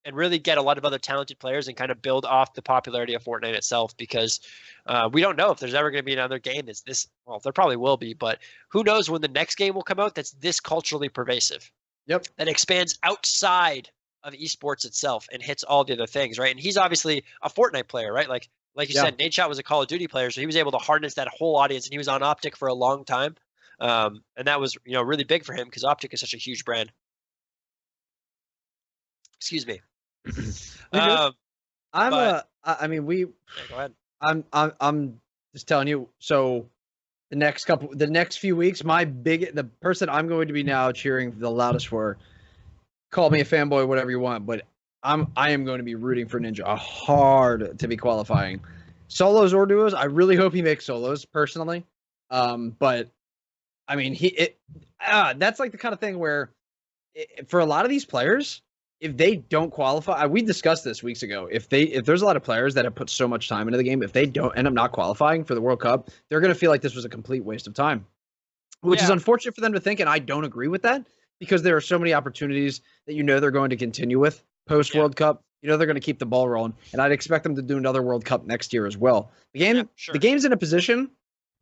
and really get a lot of other talented players and kind of build off the popularity of Fortnite itself, because we don't know if there's ever going to be another game that's this, well, there probably will be, but who knows when the next game will come out that's this culturally pervasive. Yep. That expands outside of esports itself and hits all the other things, right? And he's obviously a Fortnite player, right? Like you said, Nate Shot was a Call of Duty player, so he was able to harness that whole audience, and he was on Optic for a long time. And that was, really big for him because Optic is such a huge brand. Excuse me. Go ahead. I'm just telling you. So the next few weeks, the person I'm going to be now cheering the loudest for, call me a fanboy, whatever you want, but I am going to be rooting for Ninja hard to be qualifying. Solos or duos, I really hope he makes solos personally. But I mean, that's like the kind of thing where for a lot of these players, if they don't qualify, we discussed this weeks ago. If there's a lot of players that have put so much time into the game, if they don't end up not qualifying for the World Cup, they're going to feel like this was a complete waste of time, which is unfortunate for them to think. And I don't agree with that, because there are so many opportunities that they're going to continue with post World Cup. They're going to keep the ball rolling, and I'd expect them to do another World Cup next year as well. The game's in a position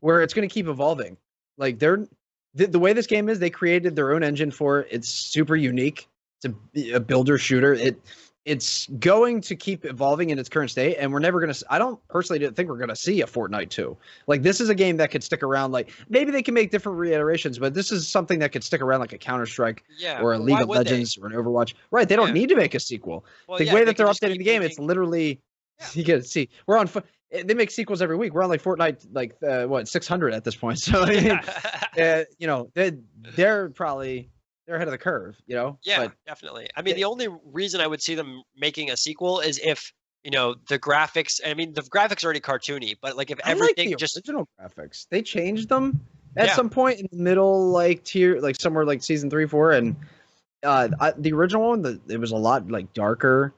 where it's going to keep evolving. Like the way this game is, they created their own engine for it. It's super unique. It's a builder shooter. It's going to keep evolving in its current state, and we're never going to. I don't personally think we're going to see a Fortnite 2. Like, this is a game that could stick around. Like, maybe they can make different reiterations, but this is something that could stick around, like a Counter-Strike or a League of Legends or an Overwatch. Right? They don't need to make a sequel. Well, the way that they're updating the game, it's literally you get to see. We're on. They make sequels every week. We're on like Fortnite, like 600 at this point. So they're ahead of the curve, Yeah, but, definitely. I mean, the only reason I would see them making a sequel is if, the graphics, the graphics are already cartoony, but like if everything like the original graphics, they changed them at some point in the middle, like tier, like somewhere like season 3, 4. And the original one, it was a lot like darker,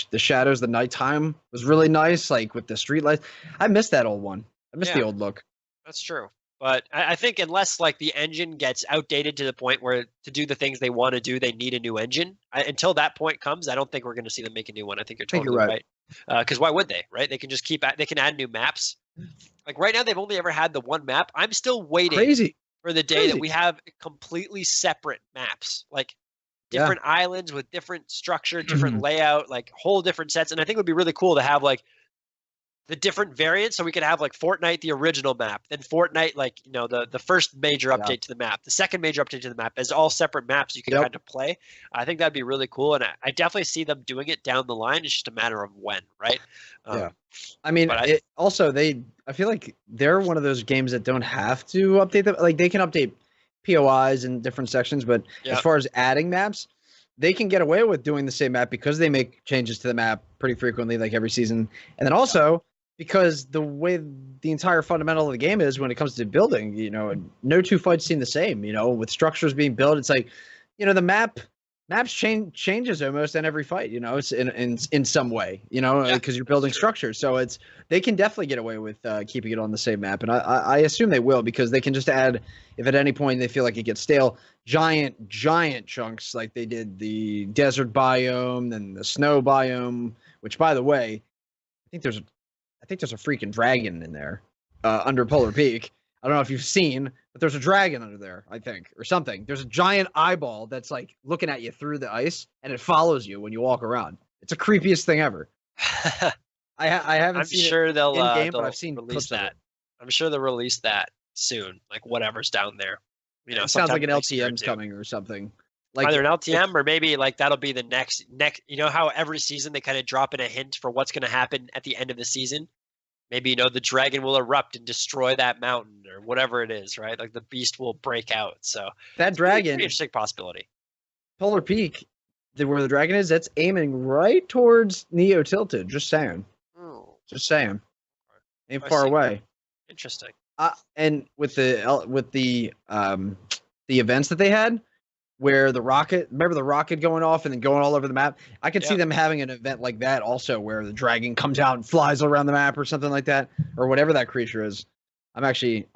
the shadows, the nighttime was really nice. Like with the street lights, I missed that old one. I missed the old look. That's true. But I think unless like the engine gets outdated to the point where to do the things they want to do, they need a new engine. Until that point comes, I don't think we're going to see them make a new one. I think you're totally right. Because why would they? Right? They can just they can add new maps. Like right now, they've only ever had the one map. I'm still waiting for the day that we have completely separate maps, like different islands with different structure, different layout, like whole different sets. And I think it would be really cool to have like the different variants, so we could have like Fortnite, the original map, then Fortnite, like, the first major update to the map, the second major update to the map, as all separate maps you can kind of play. I think that'd be really cool, and I definitely see them doing it down the line. It's just a matter of when, right? I mean, I feel like they're one of those games that don't have to update them. Like, they can update POIs in different sections, but as far as adding maps, they can get away with doing the same map because they make changes to the map pretty frequently, like every season. And then also, because the way the entire fundamental of the game is when it comes to building, no two fights seem the same, with structures being built. It's like, the map maps changes almost in every fight. You know, it's in some way. You know, Yeah, because you're that's building true. structure. So they can definitely get away with keeping it on the same map, and I assume they will because they can just add if at any point they feel like it gets stale, giant chunks like they did the desert biome, then the snow biome. Which, by the way, I think there's a freaking dragon in there under Polar Peak. I don't know if you've seen, but there's a dragon under there, I think, or something. There's a giant eyeball that's like looking at you through the ice, and it follows you when you walk around. It's the creepiest thing ever. I haven't I'm seen sure it in game, but I've they'll seen release clips of that. it. I'm sure they'll release that soon. Like whatever's down there, It sounds sometime like an next year or LTM's two. coming or something. Like Either an it's LTM or maybe like that'll be the next. You know how every season they kind of drop in a hint for what's going to happen at the end of the season. Maybe the dragon will erupt and destroy that mountain or whatever it is, right? Like the beast will break out. So that it's a pretty dragon, interesting possibility. Polar Peak, where the dragon is. That's aiming right towards Neo Tilted. Just saying. Oh, Just saying. Ain't I far see. away. Interesting. And with the events that they had, where remember the rocket going off and then going all over the map. I could see Yeah. them having an event like that also, where the dragon comes out and flies around the map or something like that, or whatever that creature is. I'm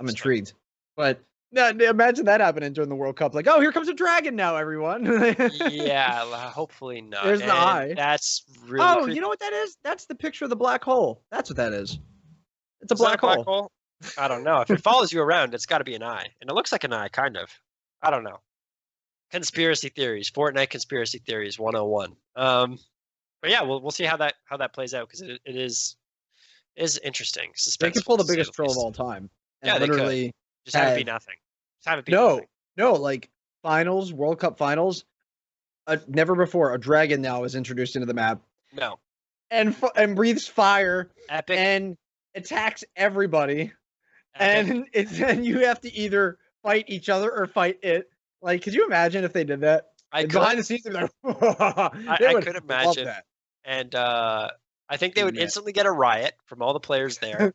intrigued. But no, imagine that happening during the World Cup. Like, oh, here comes a dragon now, everyone. Yeah, hopefully not. There's the And eye. that's really Oh, creepy. you know what that is? That's the picture of the black hole. That's what that is. It's a Is that a black black hole. hole? I don't know. If it follows you around, it's got to be an eye, and it looks like an eye, kind of. I don't know. Conspiracy theories, Fortnite conspiracy theories 101. But yeah, we'll see how that plays out because it is interesting, They could suspenseful pull the to say biggest the troll of least. all time and Yeah, they could literally just have it be have nothing. Just have it be no, nothing. no, like finals, World Cup finals. Never before a dragon now is introduced into the map No, and breathes fire epic, and attacks everybody, epic. and you have to either fight each other or fight it. Like, could you imagine if they did that? I And could, behind the scenes, they're like, they I would could love imagine, that. and I think they would Man. instantly get a riot from all the players there.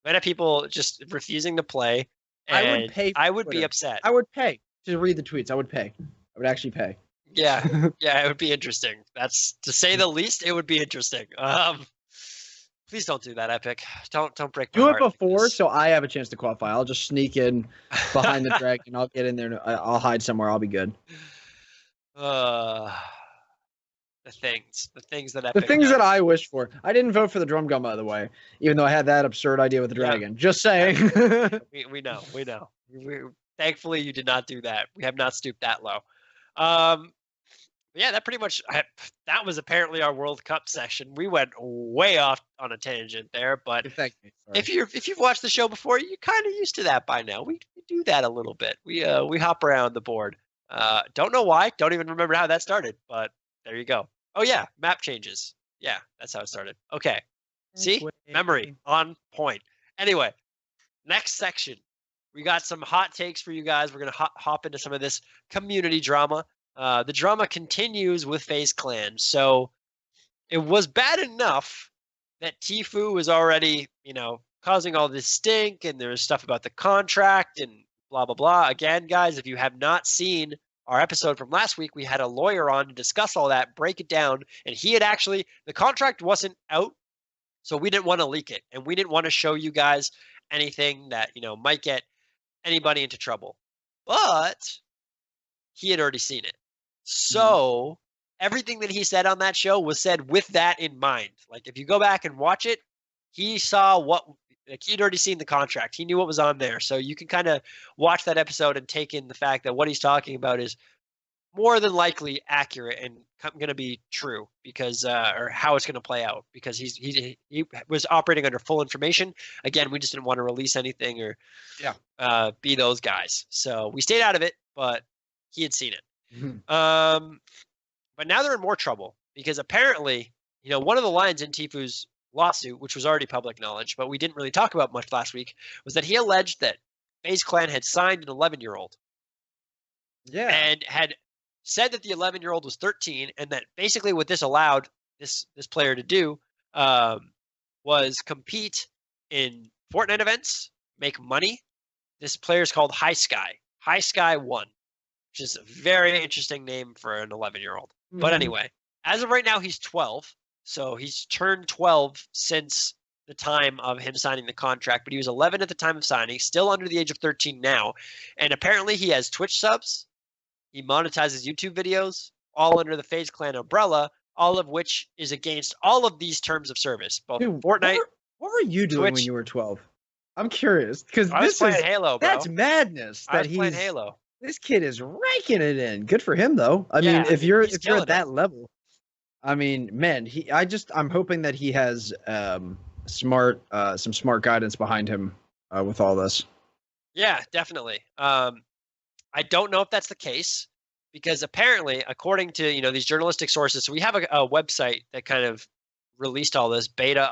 Many people just refusing to play, I would and pay. I would be Twitter. upset. I would pay to read the tweets. I would pay. I would actually pay. Yeah, yeah, it would be interesting. That's to say the least. It would be interesting. Please don't do that, Epic. Don't break my Do it heart like before, this. so I have a chance to qualify. I'll just sneak in behind the dragon. I'll get in there. I'll hide somewhere. I'll be good. uh, the things that The Epic things does. that I wish for. I didn't vote for the drum gun, by the way, even though I had that absurd idea with the Yeah. dragon. Just saying. We know. Thankfully, you did not do that. We have not stooped that low. Yeah, that pretty much that was apparently our World Cup session. We went way off on a tangent there, but Thank you. Sorry. if you've watched the show before, you're kind of used to that by now. We do that a little bit. We hop around the board. Don't know why. Don't even remember how that started, but there you go. Oh yeah, map changes. Yeah, that's how it started. Okay. See? Memory on point. Anyway, next section. We got some hot takes for you guys. We're going to hop into some of this community drama. The drama continues with FaZe Clan. So it was bad enough that Tfue was already, causing all this stink, and there was stuff about the contract and blah, blah, blah. Again, guys, if you have not seen our episode from last week, we had a lawyer on to discuss all that, break it down, and the contract wasn't out, so we didn't want to leak it, and we didn't want to show you guys anything that, might get anybody into trouble. But he had already seen it. So everything that he said on that show was said with that in mind. Like, if you go back and watch it, he saw he'd already seen the contract. He knew what was on there. So you can kind of watch that episode and take in the fact that what he's talking about is more than likely accurate and going to be true because, or how it's going to play out because he was operating under full information. Again, we just didn't want to release anything or be those guys. So we stayed out of it, but he had seen it. But now they're in more trouble because apparently, one of the lines in Tfue's lawsuit, which was already public knowledge, but we didn't really talk about much last week, was that he alleged that FaZe Clan had signed an 11-year-old. Yeah. And had said that the 11-year-old was 13, and that basically what this allowed this player to do was compete in Fortnite events, make money. This player is called High Sky. High Sky 1. which is a very interesting name for an 11-year-old. Mm-hmm. But anyway, as of right now, he's 12. So he's turned 12 since the time of him signing the contract, but he was 11 at the time of signing, still under the age of 13 now. And apparently he has Twitch subs. He monetizes YouTube videos, all under the FaZe Clan umbrella, all of which is against all of these terms of service. Both Dude, Fortnite. What were you doing when you were 12? I'm curious because I was playing Halo, bro. That's madness. I was playing Halo. This kid is raking it in. Good for him, though. I mean, if you're at that level, I mean, man, I'm hoping that he has some smart guidance behind him with all this. Yeah, definitely. I don't know if that's the case because apparently, according to these journalistic sources, so we have a website that kind of released all this, beta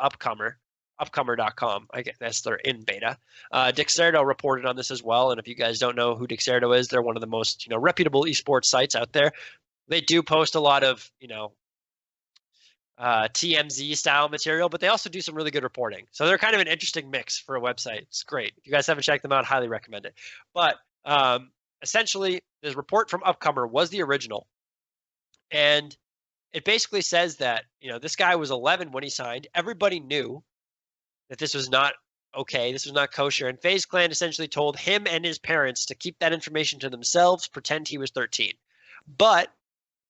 upcomer.com. I guess they're in beta. Dexerto reported on this as well, and if you guys don't know who Dexerto is, they're one of the most reputable esports sites out there. They do post a lot of TMZ style material, but they also do some really good reporting. So they're kind of an interesting mix for a website. It's great. If you guys haven't checked them out, highly recommend it. But essentially, this report from Upcomer was the original, and it basically says that this guy was 11 when he signed. Everybody knew that this was not okay. This was not kosher, and FaZe Clan essentially told him and his parents to keep that information to themselves, pretend he was 13. But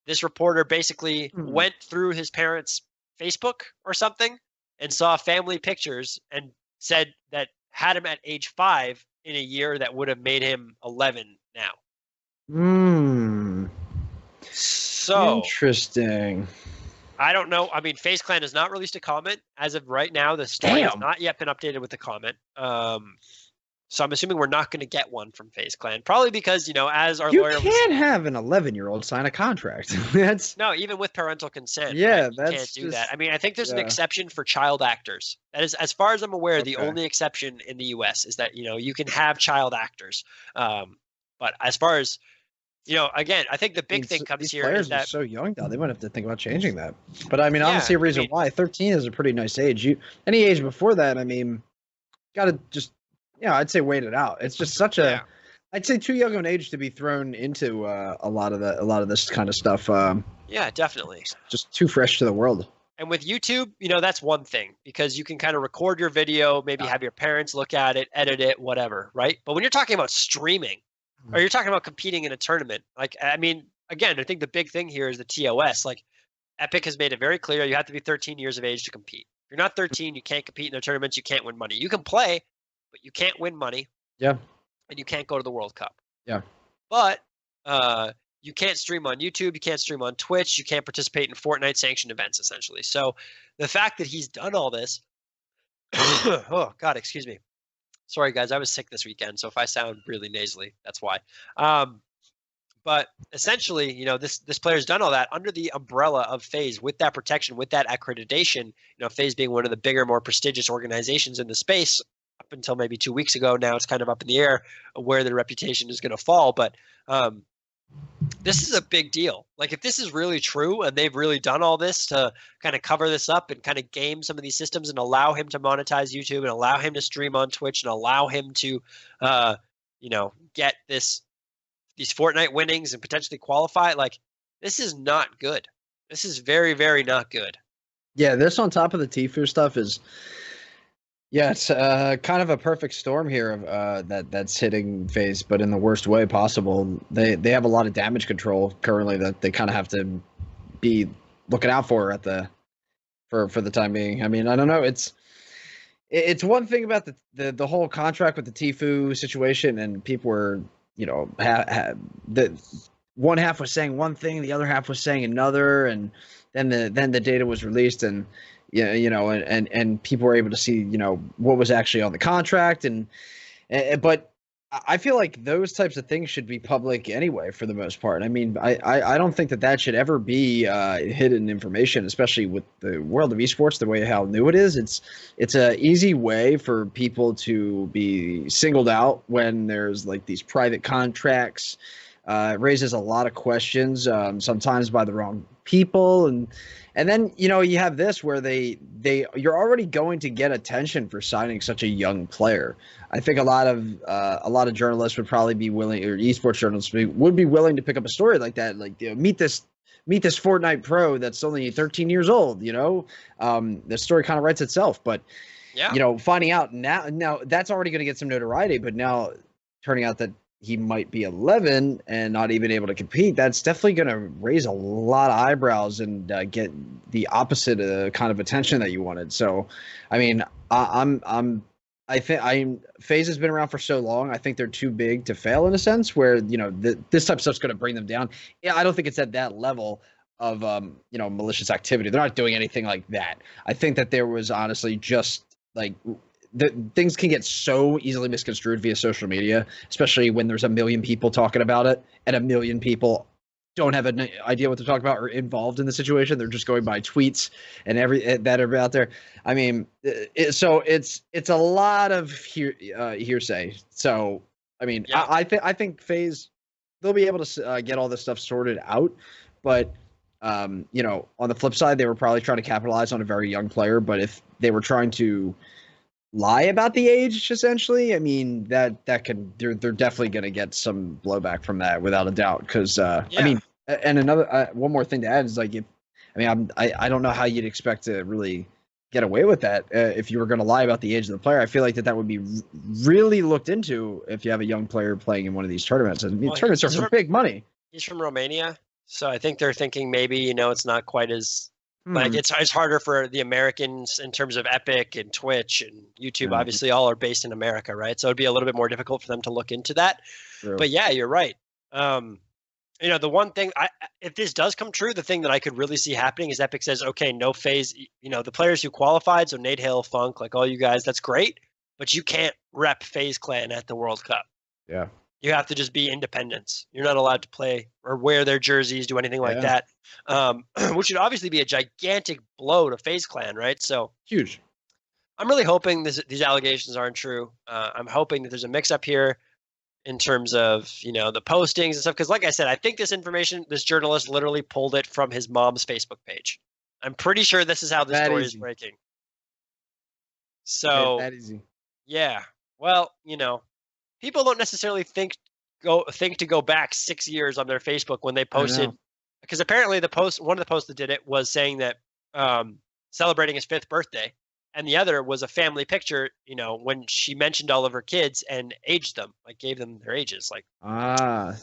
this reporter basically went through his parents' Facebook or something and saw family pictures and said that had him at age 5 in a year that would have made him 11 now. So interesting. I don't know. I mean, FaZe Clan has not released a comment as of right now. The story has not yet been updated with the comment. So I'm assuming we're not going to get one from FaZe Clan, probably because as our lawyer, you can't have an 11-year-old sign a contract. That's no, even with parental consent. Yeah, right? You can't do that. I mean, I think there's an exception for child actors. That is, as far as I'm aware, the only exception in the U.S. is that you can have child actors. But as far as again, I think the big thing comes here is that are so young now. They might have to think about changing that. But I mean, I don't see a reason why. 13 is a pretty nice age. Any age before that, I mean, gotta just I'd say wait it out. It's just such a I'd say too young of an age to be thrown into a lot of this kind of stuff. Yeah, definitely. Just too fresh to the world. And with YouTube, that's one thing because you can kind of record your video, maybe have your parents look at it, edit it, whatever, right? But when you're talking about streaming or you're talking about competing in a tournament, like, I mean, again, I think the big thing here is the TOS. Like, Epic has made it very clear you have to be 13 years of age to compete. If you're not 13, you can't compete in their tournaments, you can't win money. You can play, but you can't win money. Yeah. And you can't go to the World Cup. Yeah. But you can't stream on YouTube. You can't stream on Twitch. You can't participate in Fortnite sanctioned events, essentially. So the fact that he's done all this, oh, God, excuse me. Sorry, guys. I was sick this weekend. So if I sound really nasally, that's why. But essentially, this player's done all that under the umbrella of FaZe with that protection, with that accreditation, FaZe being one of the bigger, more prestigious organizations in the space. Up until maybe 2 weeks ago, now it's kind of up in the air where their reputation is going to fall. But this is a big deal. Like, if this is really true and they've really done all this to kind of cover this up and kind of game some of these systems and allow him to monetize YouTube and allow him to stream on Twitch and allow him to, get these Fortnite winnings and potentially qualify, like, this is not good. This is very, very not good. Yeah, this on top of the Tfue stuff is... Yeah, it's kind of a perfect storm here of that's hitting FaZe, but in the worst way possible. They have a lot of damage control currently that they kind of have to be looking out for for the time being. I mean, I don't know. It's one thing about the whole contract with the Tfue situation, and people were the one half was saying one thing, the other half was saying another, and then the data was released and. And people were able to see, what was actually on the contract. But I feel like those types of things should be public anyway, for the most part. I mean, I don't think that should ever be hidden information, especially with the world of esports, the way how new it is. It's a easy way for people to be singled out when there's like these private contracts It raises a lot of questions, sometimes by the wrong people, and then you have this where you're already going to get attention for signing such a young player. I think a lot of journalists would probably be willing, or esports journalists would be willing to pick up a story like that, like meet this Fortnite pro that's only 13 years old. The story kind of writes itself, but Yeah. finding out now that's already going to get some notoriety, but now turning out that he might be 11 and not even able to compete, that's definitely going to raise a lot of eyebrows and get the opposite kind of attention that you wanted. So, I mean, I think FaZe has been around for so long. I think they're too big to fail in a sense where, this type of stuff's going to bring them down. Yeah, I don't think it's at that level of, malicious activity. They're not doing anything like that. I think that there was honestly just like, things can get so easily misconstrued via social media, especially when there's a million people talking about it and a million people don't have an idea what they're talking about or involved in the situation. They're just going by tweets and that are out there. I mean, so it's a lot of hearsay. So, I mean, Yeah. I think FaZe, they'll be able to get all this stuff sorted out, but on the flip side, they were probably trying to capitalize on a very young player. But if they were trying to lie about the age, essentially, I mean, they're definitely going to get some blowback from that without a doubt. Because I mean, and another one more thing to add is like, I don't know how you'd expect to really get away with that if you were going to lie about the age of the player. I feel like that would be really looked into if you have a young player playing in one of these tournaments. I mean, tournaments are for big money. He's from Romania, so I think they're thinking maybe it's not quite as like it's harder for the Americans in terms of Epic and Twitch and YouTube. Obviously, all are based in America, right? So it'd be a little bit more difficult for them to look into that. True. But yeah, you're right. The one thing, if this does come true, the thing that I could really see happening is Epic says, okay, no FaZe, the players who qualified, so Nate Hill, Funk, like all you guys, that's great, but you can't rep FaZe Clan at the World Cup. Yeah. You have to just be independents. You're not allowed to play or wear their jerseys, do anything like that, which would obviously be a gigantic blow to FaZe Clan, right? So huge. I'm really hoping these allegations aren't true. I'm hoping that there's a mix-up here in terms of, the postings and stuff. Because like I said, I think this journalist literally pulled it from his mom's Facebook page. I'm pretty sure this is how the story is breaking. So that easy. Yeah. Well, people don't necessarily think to go back 6 years on their Facebook when they posted, because apparently one of the posts that did it was saying that celebrating his 5th birthday, and the other was a family picture, when she mentioned all of her kids and aged them, like gave them their ages, like a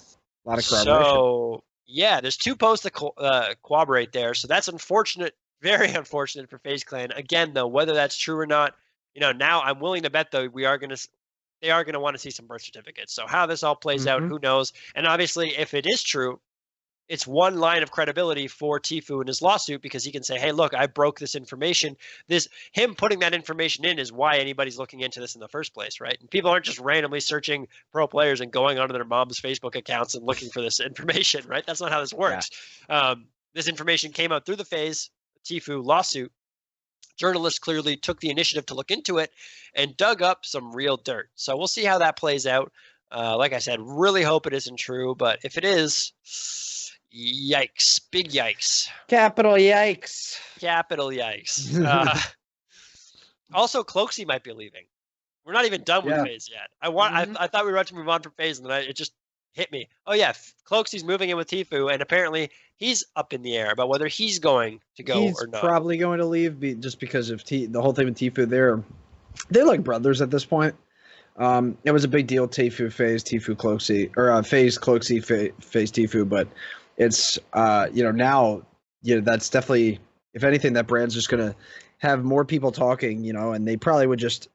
lot of corroboration. So yeah, there's 2 posts that corroborate there. So that's unfortunate, very unfortunate for FaZe Clan. Again, though, whether that's true or not, now I'm willing to bet though they are going to want to see some birth certificates. So how this all plays out, who knows? And obviously, if it is true, it's one line of credibility for Tfue in his lawsuit, because he can say, hey, look, I broke this information. Him putting that information in is why anybody's looking into this in the first place, right? And people aren't just randomly searching pro players and going onto their mom's Facebook accounts and looking for this information, right? That's not how this works. Yeah. This information came out through the FaZe Tfue lawsuit. Journalists clearly took the initiative to look into it and dug up some real dirt. So we'll see how that plays out. Like I said, really hope it isn't true. But if it is, yikes. Big yikes. Capital yikes. Capital yikes. Also, Cloaksy might be leaving. We're not even done with FaZe yet. I thought we were about to move on from FaZe, and then it just hit me. Oh, yeah, Cloaksy's moving in with Tfue, and apparently he's up in the air about whether he's going to go or not. He's probably going to leave just because of the whole thing with Tfue. They're like brothers at this point. It was a big deal, Tfue, FaZe, Tfue, Cloaksy, or FaZe, Cloaksy, FaZe, Tfue, but it's, now, that's definitely, if anything, that brand's just going to have more people talking, and they probably would just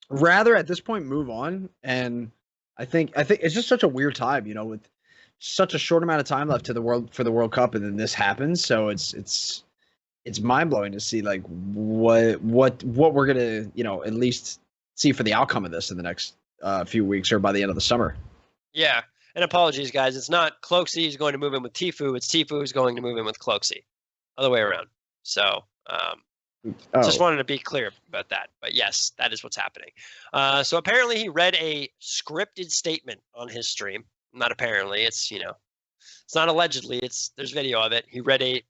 rather at this point move on. And I think it's just such a weird time, with such a short amount of time left for the World Cup, and then this happens. So it's mind blowing to see like what we're gonna at least see for the outcome of this in the next few weeks or by the end of the summer. Yeah, and apologies, guys. It's not Cloaksy who's going to move in with Tfue. It's Tfue who's going to move in with Cloaksy. Other way around. So just wanted to be clear about that. But yes, that is what's happening. So apparently he read a scripted statement on his stream. Not apparently. It's it's not allegedly. There's video of it. He read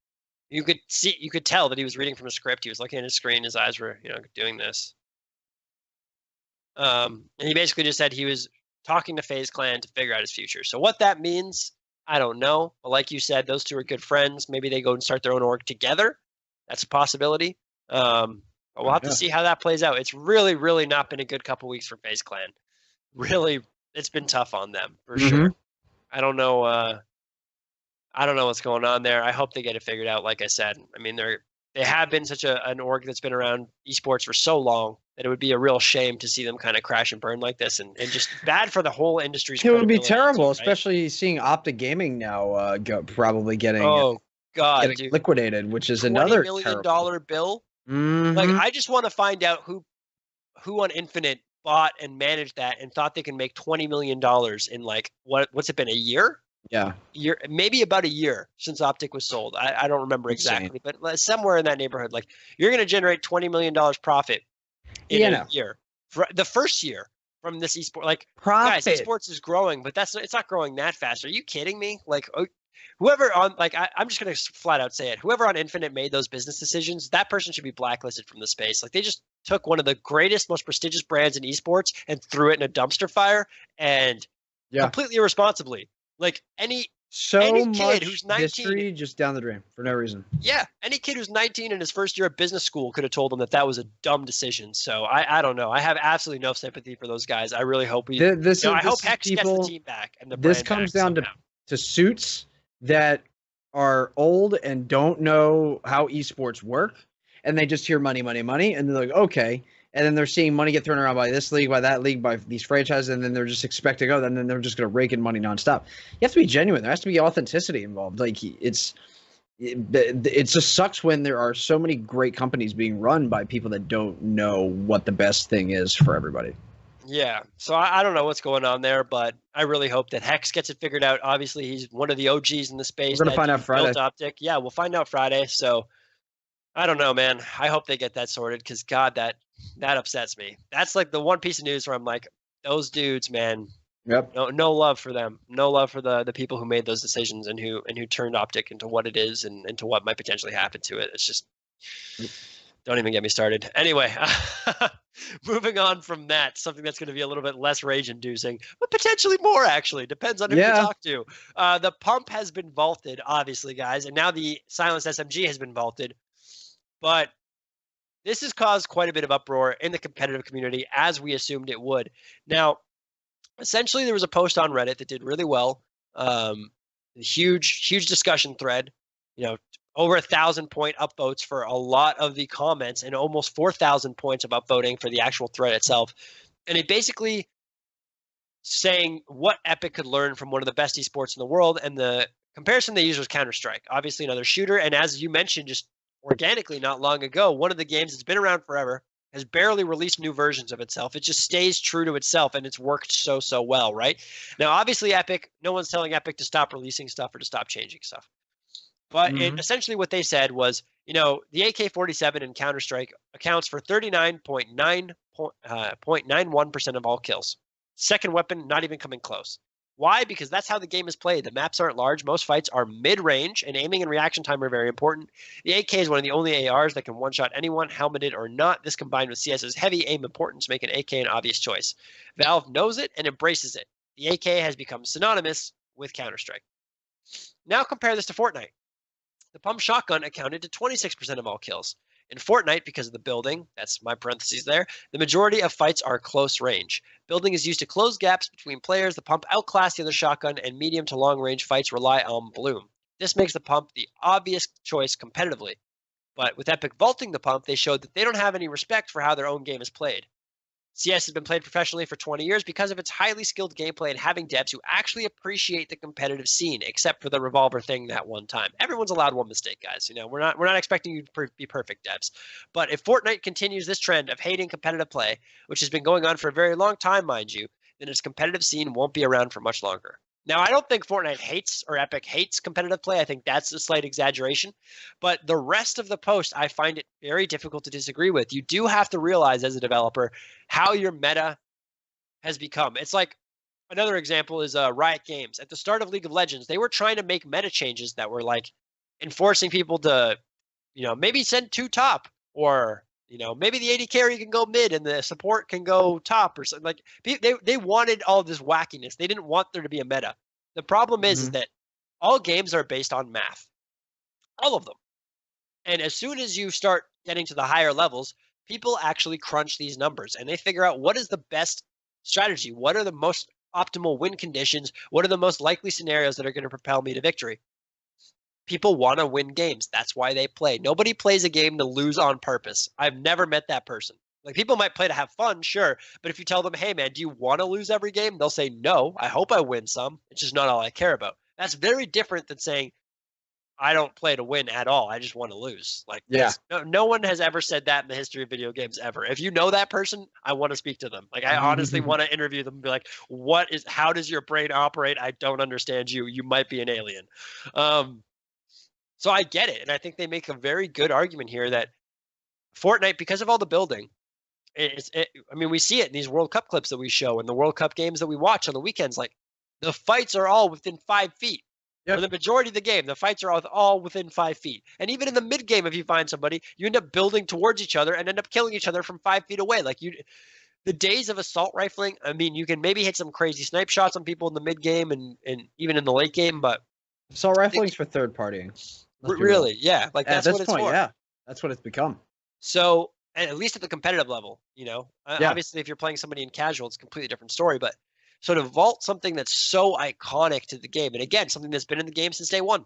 you could tell that he was reading from a script. He was looking at his screen. His eyes were doing this. And he basically just said he was talking to FaZe Clan to figure out his future. So what that means, I don't know. But like you said, those two are good friends. Maybe they go and start their own org together. That's a possibility. But we'll have to see how that plays out. It's really, really not been a good couple weeks for FaZe Clan. Really, it's been tough on them for sure. I don't know. I don't know what's going on there. I hope they get it figured out. Like I said, I mean, they have been such an org that's been around esports for so long that it would be a real shame to see them kind of crash and burn like this, and just bad for the whole industry's. It would be terrible, too, right? especially seeing Optic Gaming now probably getting dude. liquidated, which is another $20 million bill. Mm-hmm. Like, I just want to find out who on Infinite bought and managed that and thought they can make $20 million in like what's it been, a year? Yeah, maybe about a year since Optic was sold. I don't remember exactly, but somewhere in that neighborhood. Like, you're going to generate $20 million profit in a year, for the first year from this esport. Like, guys, esports is growing, but it's not growing that fast. Are you kidding me? Like, whoever on I'm just going to flat out say it. Whoever on Infinite made those business decisions, that person should be blacklisted from the space. Like, they just took one of the greatest, most prestigious brands in esports and threw it in a dumpster fire, and completely irresponsibly. Like, any kid who's 19, history just down the drain for no reason. Yeah, any kid who's 19 in his first year of business school could have told them that was a dumb decision. So I don't know. I have absolutely no sympathy for those guys. I really hope I hope Hex gets the team back and the brand. This comes down to suits that are old and don't know how esports work, and they just hear money, money, money, and they're like, okay. And then they're seeing money get thrown around by this league, by that league, by these franchises, and then they're just expecting, and then they're just going to rake in money nonstop. You have to be genuine. There has to be authenticity involved. Like, it just sucks when there are so many great companies being run by people that don't know what the best thing is for everybody. Yeah, so I don't know what's going on there, but I really hope that Hex gets it figured out. Obviously, he's one of the OGs in the space. We're going to find out Friday. Optic. Yeah, we'll find out Friday. So I don't know, man. I hope they get that sorted, because God, that upsets me. That's like the one piece of news where I'm like, those dudes, man. Yep. No love for them. No love for the people who made those decisions and who turned Optic into what it is and into what might potentially happen to it. It's just, don't even get me started. Anyway, moving on from that, something that's going to be a little bit less rage-inducing, but potentially more, actually. Depends on who you talk to. The pump has been vaulted, obviously, guys, and now the Silenced SMG has been vaulted. But this has caused quite a bit of uproar in the competitive community, as we assumed it would. Now, essentially, there was a post on Reddit that did really well. Huge discussion thread. Over 1,000 point upvotes for a lot of the comments, and almost 4,000 points of upvoting for the actual thread itself. And it basically saying what Epic could learn from one of the best esports in the world, and the comparison they used was Counter-Strike. Obviously, another shooter, and as you mentioned, just organically not long ago, one of the games that's been around forever, has barely released new versions of itself. It just stays true to itself, and it's worked so well, right? Now, obviously, Epic, no one's telling Epic to stop releasing stuff or to stop changing stuff. But essentially what they said was, the AK-47 in Counter-Strike accounts for 39.91% of all kills. Second weapon, not even coming close. Why? Because that's how the game is played. The maps aren't large. Most fights are mid-range, and aiming and reaction time are very important. The AK is one of the only ARs that can one-shot anyone, helmeted or not. This combined with CS's heavy aim importance make an AK an obvious choice. Valve knows it and embraces it. The AK has become synonymous with Counter-Strike. Now compare this to Fortnite. The pump shotgun accounted to 26% of all kills. In Fortnite, because of the building, that's my parentheses there, the majority of fights are close range. Building is used to close gaps between players. The pump outclass the other shotgun, and medium to long range fights rely on bloom. This makes the pump the obvious choice competitively. But with Epic vaulting the pump, they showed that they don't have any respect for how their own game is played. CS has been played professionally for 20 years because of its highly skilled gameplay and having devs who actually appreciate the competitive scene, except for the revolver thing that one time. Everyone's allowed one mistake, guys. We're not expecting you to be perfect, devs. But if Fortnite continues this trend of hating competitive play, which has been going on for a very long time, mind you, then its competitive scene won't be around for much longer. Now, I don't think Fortnite hates or Epic hates competitive play. I think that's a slight exaggeration. But the rest of the post, I find it very difficult to disagree with. You do have to realize as a developer how your meta has become. It's like Another example is Riot Games. At the start of League of Legends, they were trying to make meta changes that were like enforcing people to, maybe send two top, or maybe the AD carry can go mid and the support can go top or something. Like they wanted all this wackiness. They didn't want there to be a meta. The problem is that all games are based on math, all of them. And as soon as you start getting to the higher levels, people actually crunch these numbers and they figure out what is the best strategy, what are the most optimal win conditions, what are the most likely scenarios that are going to propel me to victory. People want to win games. That's why they play. Nobody plays a game to lose on purpose. I've never met that person. Like, people might play to have fun, sure, but if you tell them, hey man, do you want to lose every game? They'll say, no, I hope I win some. It's just not all I care about. That's very different than saying, I don't play to win at all. I just want to lose. Like, Yeah. no one has ever said that in the history of video games ever. If you know that person, I want to speak to them. Like, I honestly want to interview them and be like, how does your brain operate? I don't understand you. You might be an alien. So I get it. And I think they make a very good argument here that Fortnite, because of all the building, we see it in these World Cup clips that we show and the World Cup games that we watch on the weekends. Like, the fights are all within 5 feet. Yep. For the majority of the game, the fights are all within 5 feet. And even in the mid game, if you find somebody, you end up building towards each other and end up killing each other from 5 feet away. Like, the days of assault rifling, you can maybe hit some crazy snipe shots on people in the mid game and even in the late game, but assault rifling's for third partying. Really? Yeah. Like, that's what it's for. Yeah. That's what it's become. So, and at least at the competitive level, obviously if you're playing somebody in casual, it's a completely different story, but so to vault something that's so iconic to the game, and again, something that's been in the game since day one,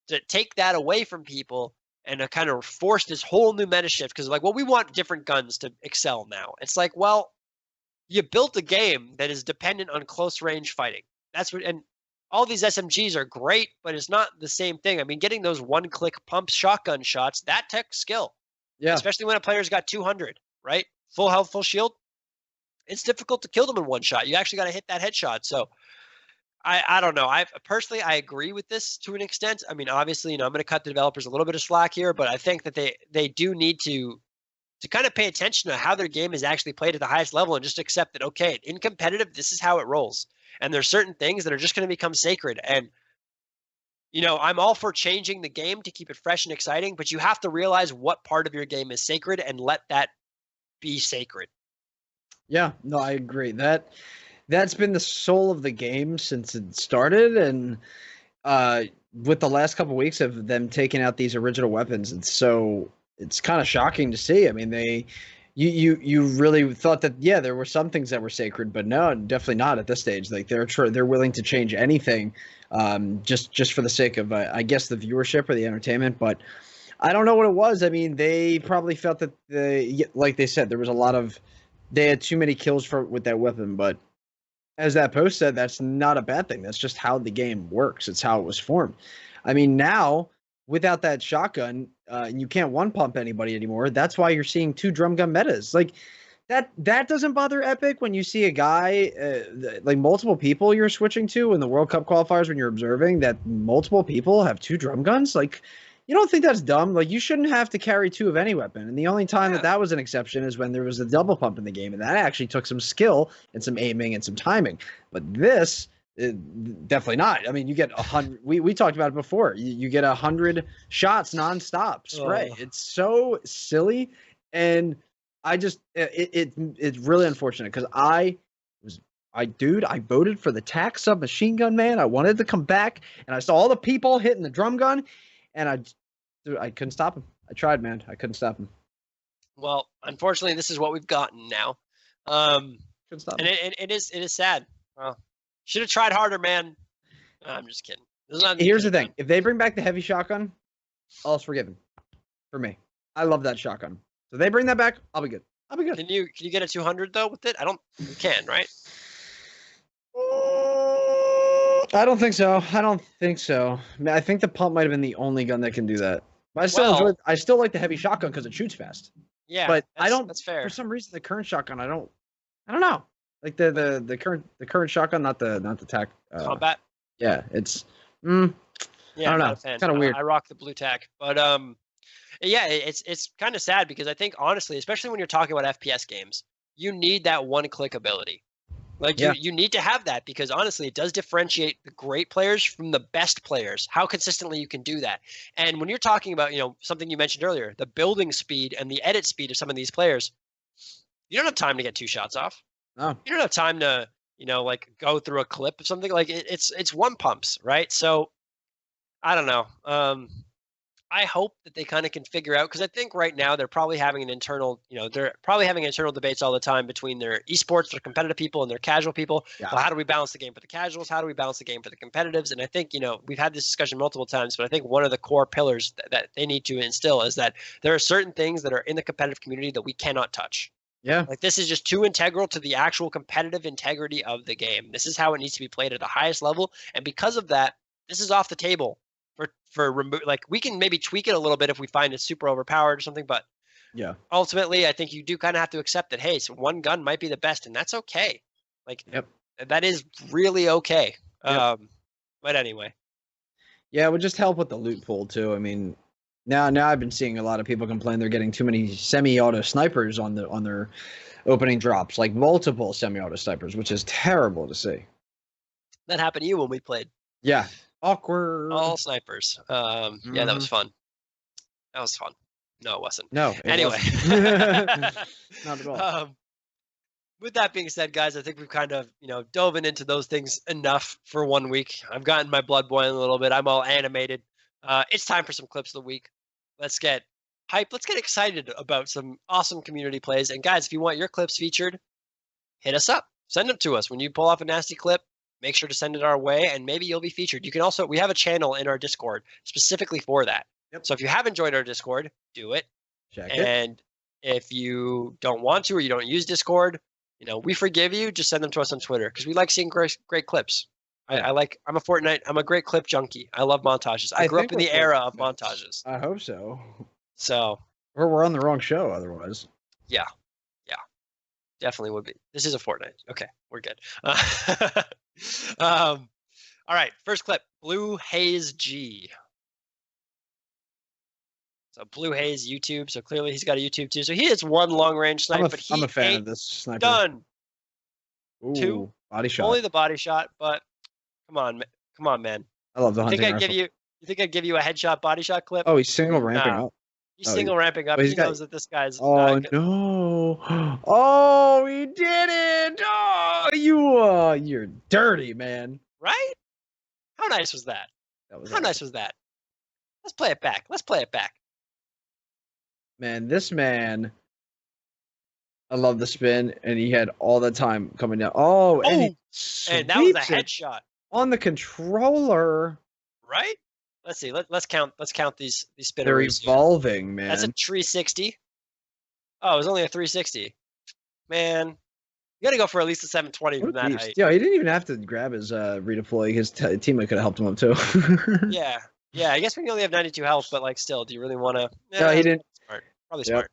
to take that away from people and to kind of force this whole new meta shift, because like, well, we want different guns to excel now. It's like, well, you built a game that is dependent on close range fighting. That's what, and all these SMGs are great, but it's not the same thing. Getting those one-click pump shotgun shots, that takes skill. Yeah. Especially when a player's got 200, right? Full health, full shield. It's difficult to kill them in one shot. You actually got to hit that headshot. So I don't know. I agree with this to an extent. Obviously, I'm going to cut the developers a little bit of slack here, but I think that they do need to kind of pay attention to how their game is actually played at the highest level and just accept that, okay, in competitive, this is how it rolls. And there's certain things that are just going to become sacred. And, I'm all for changing the game to keep it fresh and exciting, but you have to realize what part of your game is sacred and let that be sacred. Yeah, no, I agree. That's been the soul of the game since it started, and with the last couple of weeks of them taking out these original weapons, it's kind of shocking to see. You really thought that, yeah, there were some things that were sacred, but no, definitely not at this stage. Like, they're willing to change anything, just for the sake of I guess the viewership or the entertainment. But I don't know what it was. They probably felt that like they said, there was a lot of. They had too many kills with that weapon, but as that post said, that's not a bad thing. That's just how the game works. It's how it was formed. Now, without that shotgun, you can't one-pump anybody anymore. That's why you're seeing 2 drum gun metas. Like, that doesn't bother Epic when you see a guy, like multiple people you're switching to in the World Cup qualifiers when you're observing that multiple people have 2 drum guns. Like, you don't think that's dumb? Like, you shouldn't have to carry 2 of any weapon. And the only time that was an exception is when there was a double pump in the game, and that actually took some skill and some aiming and some timing. But this, definitely not. You get 100. We talked about it before. You get 100 shots nonstop spray. It's so silly, and I just it's really unfortunate because I voted for the TAC submachine gun man. I wanted to come back, and I saw all the people hitting the drum gun. And I couldn't stop him. I tried, man. I couldn't stop him. Well, unfortunately, this is what we've gotten now. Couldn't stop him. And it is sad. Well, should have tried harder, man. No, I'm just kidding. Here's the thing: if they bring back the heavy shotgun, all's forgiven. For me, I love that shotgun. So if they bring that back, I'll be good. Can you get a 200 though with it? You can, right? I don't think so. I think the pump might have been the only gun that can do that. But I still like the heavy shotgun because it shoots fast. Yeah, but that's fair. For some reason, the current shotgun, I don't know. Like the current shotgun, not the TAC. Combat. Yeah, it's. Yeah, I don't know. It's kind of weird. I rock the blue TAC, but yeah, it's kind of sad because I think honestly, especially when you're talking about FPS games, you need that one-click ability. Like Yeah. you need to have that because honestly, it does differentiate the great players from the best players. How consistently you can do that. And when you're talking about, something you mentioned earlier, the building speed and the edit speed of some of these players, you don't have time to get 2 shots off. No. You don't have time to, like go through a clip of something. Like it's one pumps, right? So I don't know. I hope that they kind of can figure out, because I think right now they're probably having they're probably having internal debates all the time between their esports, their competitive people, and their casual people. Yeah. Well, how do we balance the game for the casuals? How do we balance the game for the competitives? And I think, we've had this discussion multiple times, but I think one of the core pillars that they need to instill is that there are certain things that are in the competitive community that we cannot touch. Yeah. Like this is just too integral to the actual competitive integrity of the game. This is how it needs to be played at the highest level. And because of that, this is off the table. Like we can maybe tweak it a little bit if we find it super overpowered or something, but yeah, ultimately I think you do kind of have to accept that, hey, so one gun might be the best, and that's okay. Like, that is really okay. But anyway, yeah, it would just help with the loot pool too. I mean, now I've been seeing a lot of people complain they're getting too many semi-auto snipers on their opening drops, like multiple semi-auto snipers, which is terrible to see. That happened to you when we played. Yeah. Awkward. All snipers. Yeah, that was fun. That was fun. No, it wasn't. No. Anyway. Not at all. With that being said, guys, I think we've kind of, dove into those things enough for 1 week. I've gotten my blood boiling a little bit. I'm all animated. It's time for some clips of the week. Let's get hyped. Let's get excited about some awesome community plays. And guys, if you want your clips featured, hit us up. Send them to us. When you pull off a nasty clip, make sure to send it our way, and maybe you'll be featured. You can also, we have a channel in our Discord specifically for that. Yep. So if you haven't joined our Discord, do it. Check and if you don't want to, or you don't use Discord, we forgive you. Just send them to us on Twitter, because we like seeing great clips. Yeah. I'm a great clip junkie. I love montages. I grew up in the era of montages. I hope so. So. Or we're on the wrong show otherwise. Yeah. Definitely would be. This is a Fortnite. Okay, we're good. All right, first clip, Blue Haze G. So Blue Haze YouTube. So clearly he's got a YouTube too. So he has one long range snipe, but I'm a fan of this sniper. Done. Ooh, 2 body shot. Only the body shot, but come on, man. I love the hunting rifle. You think I'd give you a headshot body shot clip? Oh, he's single ramping up. He's single ramping up. He knows that this guy's. Oh no! Oh, he did it! Oh, you're dirty, man. Right? How nice was that? How nice was that? Let's play it back. Man, this man. I love the spin, and he had all the time coming down. Oh, and that was a headshot on the controller. Right? Let's see. Let's count these spinners. They're evolving, man. That's a 360. Oh, it was only a 360. Man, you got to go for at least a 720 from that height. Yeah, he didn't even have to grab his redeploy. His teammate could have helped him up too. Yeah. I guess we only have 92 health, but still, do you really want to? No, he didn't. Smart. Probably smart.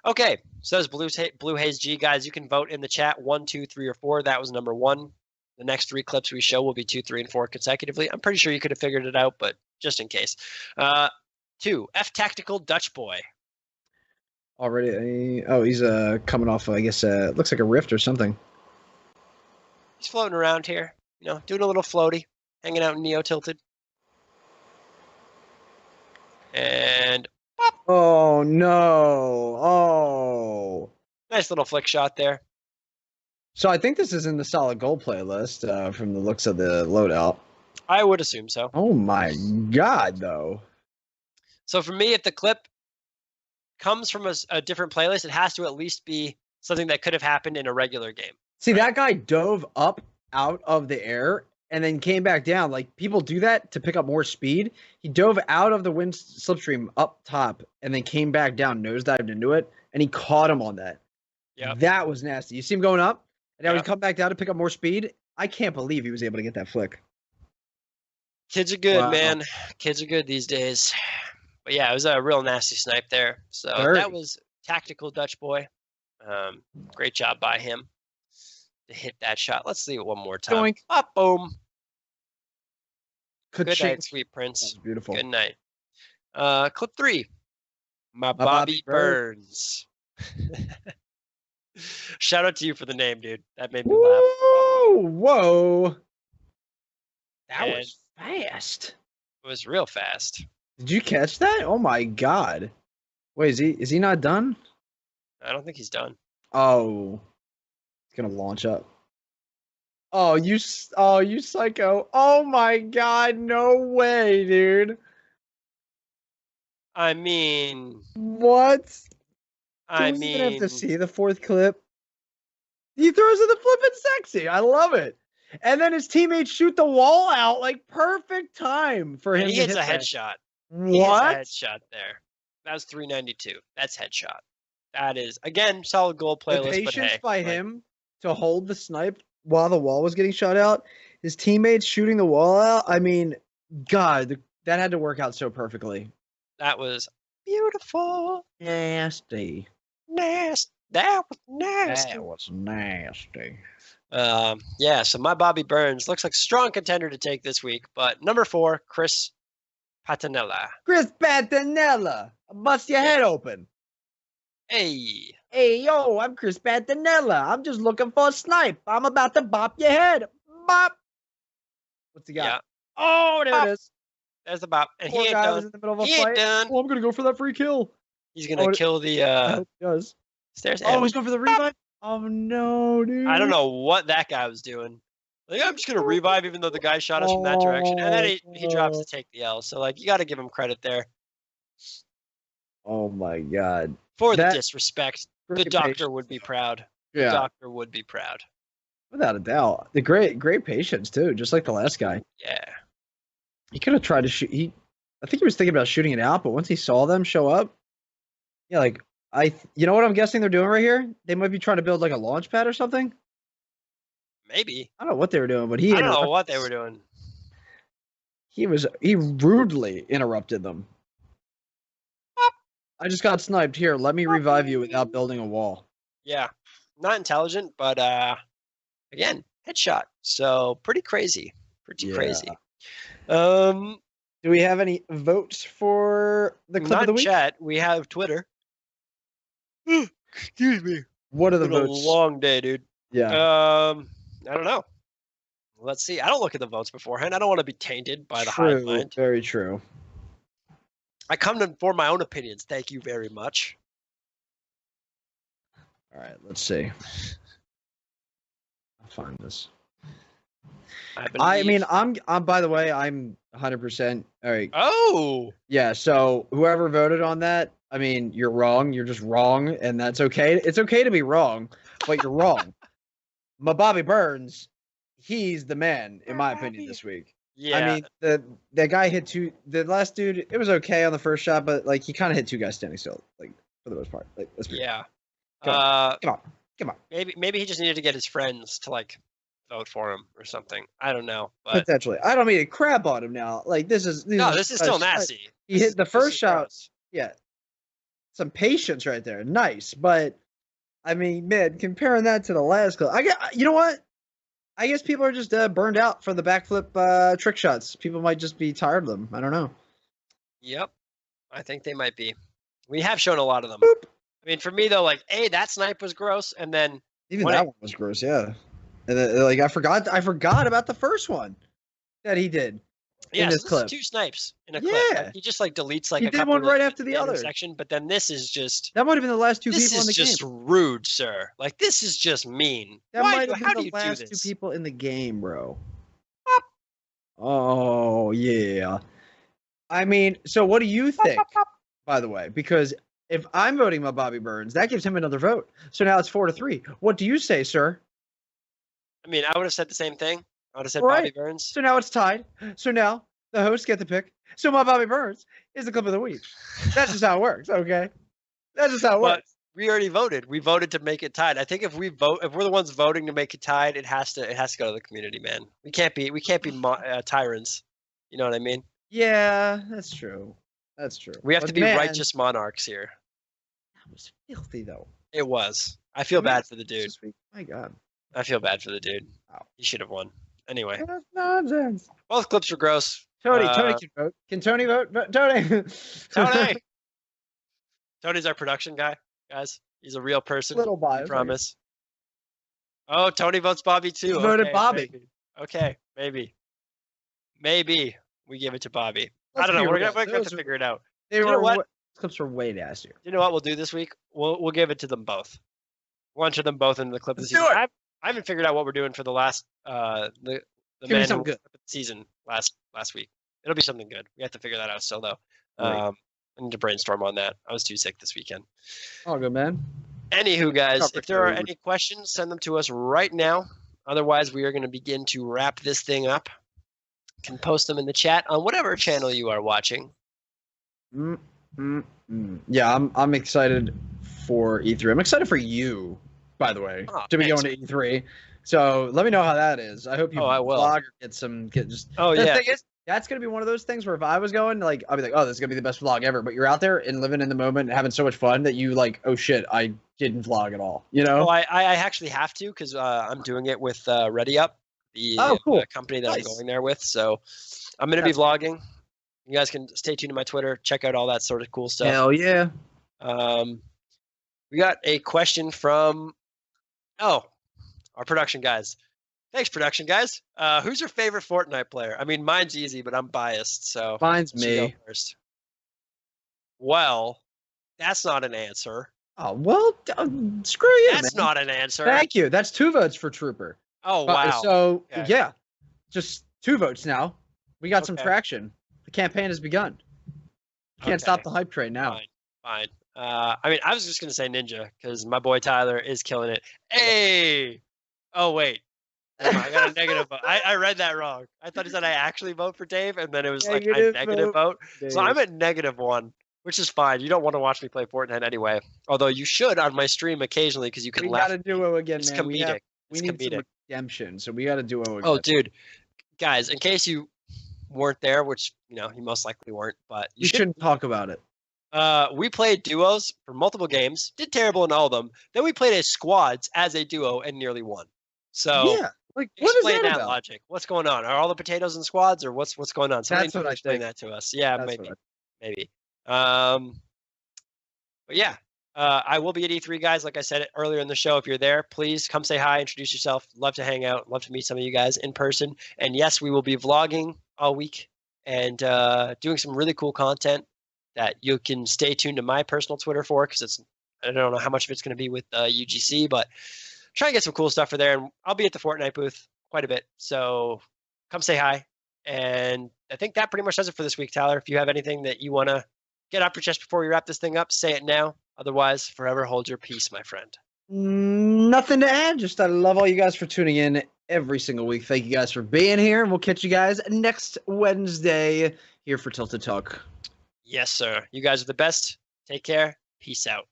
Okay, so it's Blue Haze G, guys. You can vote in the chat 1, 2, 3, or 4. That was number 1. The next 3 clips we show will be 2, 3, and 4 consecutively. I'm pretty sure you could have figured it out, but just in case. 2, F Tactical Dutch Boy. Already, he's coming off. I guess looks like a rift or something. He's floating around here, doing a little floaty, hanging out in Neo Tilted. And pop. Oh no! Oh, nice little flick shot there. So I think this is in the solid gold playlist from the looks of the loadout. I would assume so. Oh my god, though. So for me, if the clip comes from a different playlist, it has to at least be something that could have happened in a regular game. See, that guy dove up out of the air and then came back down. Like, people do that to pick up more speed. He dove out of the wind slipstream up top and then came back down, nosedived into it, and he caught him on that. Yeah, that was nasty. You see him going up? And now he's come back down to pick up more speed. I can't believe he was able to get that flick. Kids are good, man. Kids are good these days. But yeah, it was a real nasty snipe there. So that was Tactical Dutch Boy. Great job by him to hit that shot. Let's see it one more time. Doink. Up, boom. Good night, sweet prince. Beautiful. Good night. Clip 3. My Bobby Burns. Shout out to you for the name, dude. That made me laugh. Whoa. That And was fast. it was real fast. Did you catch that? Oh my god. Wait, is he not done? I don't think he's done. Oh. It's gonna launch up. Oh, you psycho. Oh my god, no way, dude. I mean, What? I Do we even have to mean, see the fourth clip? He throws it the flippin' sexy. I love it. And then his teammates shoot the wall out, like perfect time for him he to hits hit a that. headshot. He What? hits a headshot there. That was 392. That's headshot. That is, again, solid goal The playlist. patience but hey, by like, him to hold the snipe while the wall was getting shot out, his teammates shooting the wall out. I mean, God, that had to work out so perfectly. that was beautiful. Nasty. Nasty. That was nasty. That was nasty. Yeah, so my Bobby Burns looks like strong contender to take this week, but number 4, Chris Patanella. Chris Patanella, bust your head open. Hey. Hey, yo, I'm Chris Patanella. I'm just looking for a snipe. I'm about to bop your head. Bop. What's he got? Yeah. Oh, there Bop. it is. There's the bop. And Poor he ain't guy done. was in the middle of a He fight. ain't done. Oh, I'm gonna go for that free kill. He's gonna kill the I hope he does. stairs. Oh, he's going for the revive. Oh no, dude. I don't know what that guy was doing. Like, I'm just gonna revive even though the guy shot us from that direction. And then he drops to take the L. So like you gotta give him credit there. Oh my god. For the disrespect. The Freaking doctor patience. would be proud. Yeah. The doctor would be proud. Without a doubt. The great patience too, just like the last guy. Yeah. He could have tried to shoot. I think he was thinking about shooting it out, but once he saw them show up, yeah, like you know what I'm guessing they're doing right here? They might be trying to build like a launch pad or something. Maybe. I don't know what they were doing, but I don't know what they were doing. He rudely interrupted them. I just got sniped. Here, let me revive you without building a wall. Yeah. Not intelligent, but again, headshot. So pretty crazy. Pretty crazy. Do we have any votes for the clip of the week? Not chat. We have Twitter. Excuse me. What are the It's been votes? a long day, dude. Yeah. I don't know. Let's see. I don't look at the votes beforehand. I don't want to be tainted by the hive mind. Very true. I come to form my own opinions. Thank you very much. All right, let's see. I'll find this. I mean, I'm by the way, I'm 100%. All right. Oh. Yeah, so whoever voted on that, I mean, you're wrong. You're just wrong, and that's okay. It's okay to be wrong, but you're wrong. My Bobby Burns, he's the man, in my opinion, this week. Yeah. I mean, the guy hit the last dude, it was okay on the first shot, but like he kind of hit two guys standing still, like for the most part. Like, let's be yeah. Come on. Maybe he just needed to get his friends to like vote for him or something. I don't know. But Potentially. I don't mean to crap on him now. Like this is still nasty. He hit the first shot. Gross. Yeah. Some patience right there. Nice. But I mean, man, comparing that to the last clip, you know what? I guess people are just burned out from the backflip trick shots. People might just be tired of them. I don't know. Yep. I think they might be. We have shown a lot of them. Boop. I mean, for me though, like, that snipe was gross, and then even that one was gross. Yeah. And then, like I forgot about the first one that he did. Yeah, in this clip. Is 2 snipes in a clip. Yeah. Like, he just like deletes like he a did couple one of right after the other section, but then this is just that might have been the last two this people in the is just game. rude, sir. Like this is just mean. That might have how been do the you last do this? 2 people in the game, bro. Oh yeah. I mean, so what do you think? By the way, because if I'm voting my Bobby Burns, that gives him another vote. So now it's 4-3. What do you say, sir? I mean, I would have said the same thing. I would have said All right. Bobby Burns. So now it's tied. So now the hosts get the pick. So my Bobby Burns is the clip of the week. That's just how it works, okay? That's just how it But works. we already voted. We voted to make it tied. I think if we're the ones voting to make it tied, it has to go to the community, man. We can't be tyrants. You know what I mean? Yeah, that's true. That's true. We have But to be man, righteous monarchs here. That was filthy, though. It was. I feel bad for the dude. This week. My God. I feel bad for the dude. Wow. He should have won. Anyway, That's nonsense. both clips were gross. Tony can vote. Can Tony vote? Tony. Tony. Tony's our production guy, guys. He's a real person. Little I biased. promise. Oh, Tony votes Bobby too. He voted Bobby. Maybe. Okay, maybe we give it to Bobby. I Let's don't know. be We're real. gonna have to figure it out. They You know were what? Clips were way nastier. You know what we'll do this week? We'll give it to them both. We'll enter them both into the clip of the Let's season. do it. I haven't figured out what we're doing for the last the Give me men something good. season last week. It'll be something good. We have to figure that out still though. Right. I need to brainstorm on that. I was too sick this weekend. All good, man. Anywho, guys, Proper if there are code. any questions, send them to us right now. Otherwise, we are going to begin to wrap this thing up. You can post them in the chat on whatever channel you are watching. Yeah, I'm excited for E3. I'm excited for you, by the way, to be going to E3. So let me know how that is. I hope you I will. vlog or get just. Oh, the yeah. thing is, that's gonna be one of those things where if I was going, like, I'd be like, oh, this is gonna be the best vlog ever. But you're out there and living in the moment and having so much fun that you like, oh shit, I didn't vlog at all. You know? Oh, I actually have to because I'm doing it with Ready Up, the cool. company that Nice. I'm going there with. So I'm going to be vlogging. You guys can stay tuned to my Twitter. Check out all that sort of cool stuff. Hell yeah. We got a question from our production guys. Thanks, production guys. Who's your favorite Fortnite player? I mean, mine's easy, but I'm biased, so Mine's you go me. first. Well, that's not an answer. Oh well, screw you. That's man. not an answer. Thank you. That's 2 votes for Trooper. Oh wow. So Okay. yeah, just 2 votes now. We got some Okay. traction. The campaign has begun. You can't stop the hype train now. Fine. I mean, I was just gonna say Ninja because my boy Tyler is killing it. Hey. Oh wait. I got a negative vote. I read that wrong. I thought he said I actually vote for Dave, and then it was like a negative vote. So I'm at -1, which is fine. You don't want to watch me play Fortnite anyway. Although you should on my stream occasionally because you can We laugh. got to duo again, It's man. comedic. We It's need comedic. some redemption, so we got to duo again. Oh, dude, guys, in case you weren't there, which you most likely weren't, but you shouldn't talk about it. We played duos for multiple games, did terrible in all of them. Then we played as squads as a duo and nearly won. So yeah, like what is explain that that about? logic. What's going on? Are all the potatoes in squads, or what's going on? Somebody That's what I explain think. that to us. Yeah, That's maybe. But yeah, I will be at E3, guys. Like I said earlier in the show, if you're there, please come say hi, introduce yourself. Love to hang out. Love to meet some of you guys in person. And yes, we will be vlogging all week and doing some really cool content that you can stay tuned to my personal Twitter for because I don't know how much of it's going to be with UGC, but try and get some cool stuff for there. And I'll be at the Fortnite booth quite a bit. So come say hi. And I think that pretty much does it for this week, Tyler. If you have anything that you want to get off your chest before we wrap this thing up, say it now. Otherwise, forever hold your peace, my friend. Nothing to add. Just I love all you guys for tuning in every single week. Thank you guys for being here. And we'll catch you guys next Wednesday here for Tilted Talk. Yes, sir. You guys are the best. Take care. Peace out.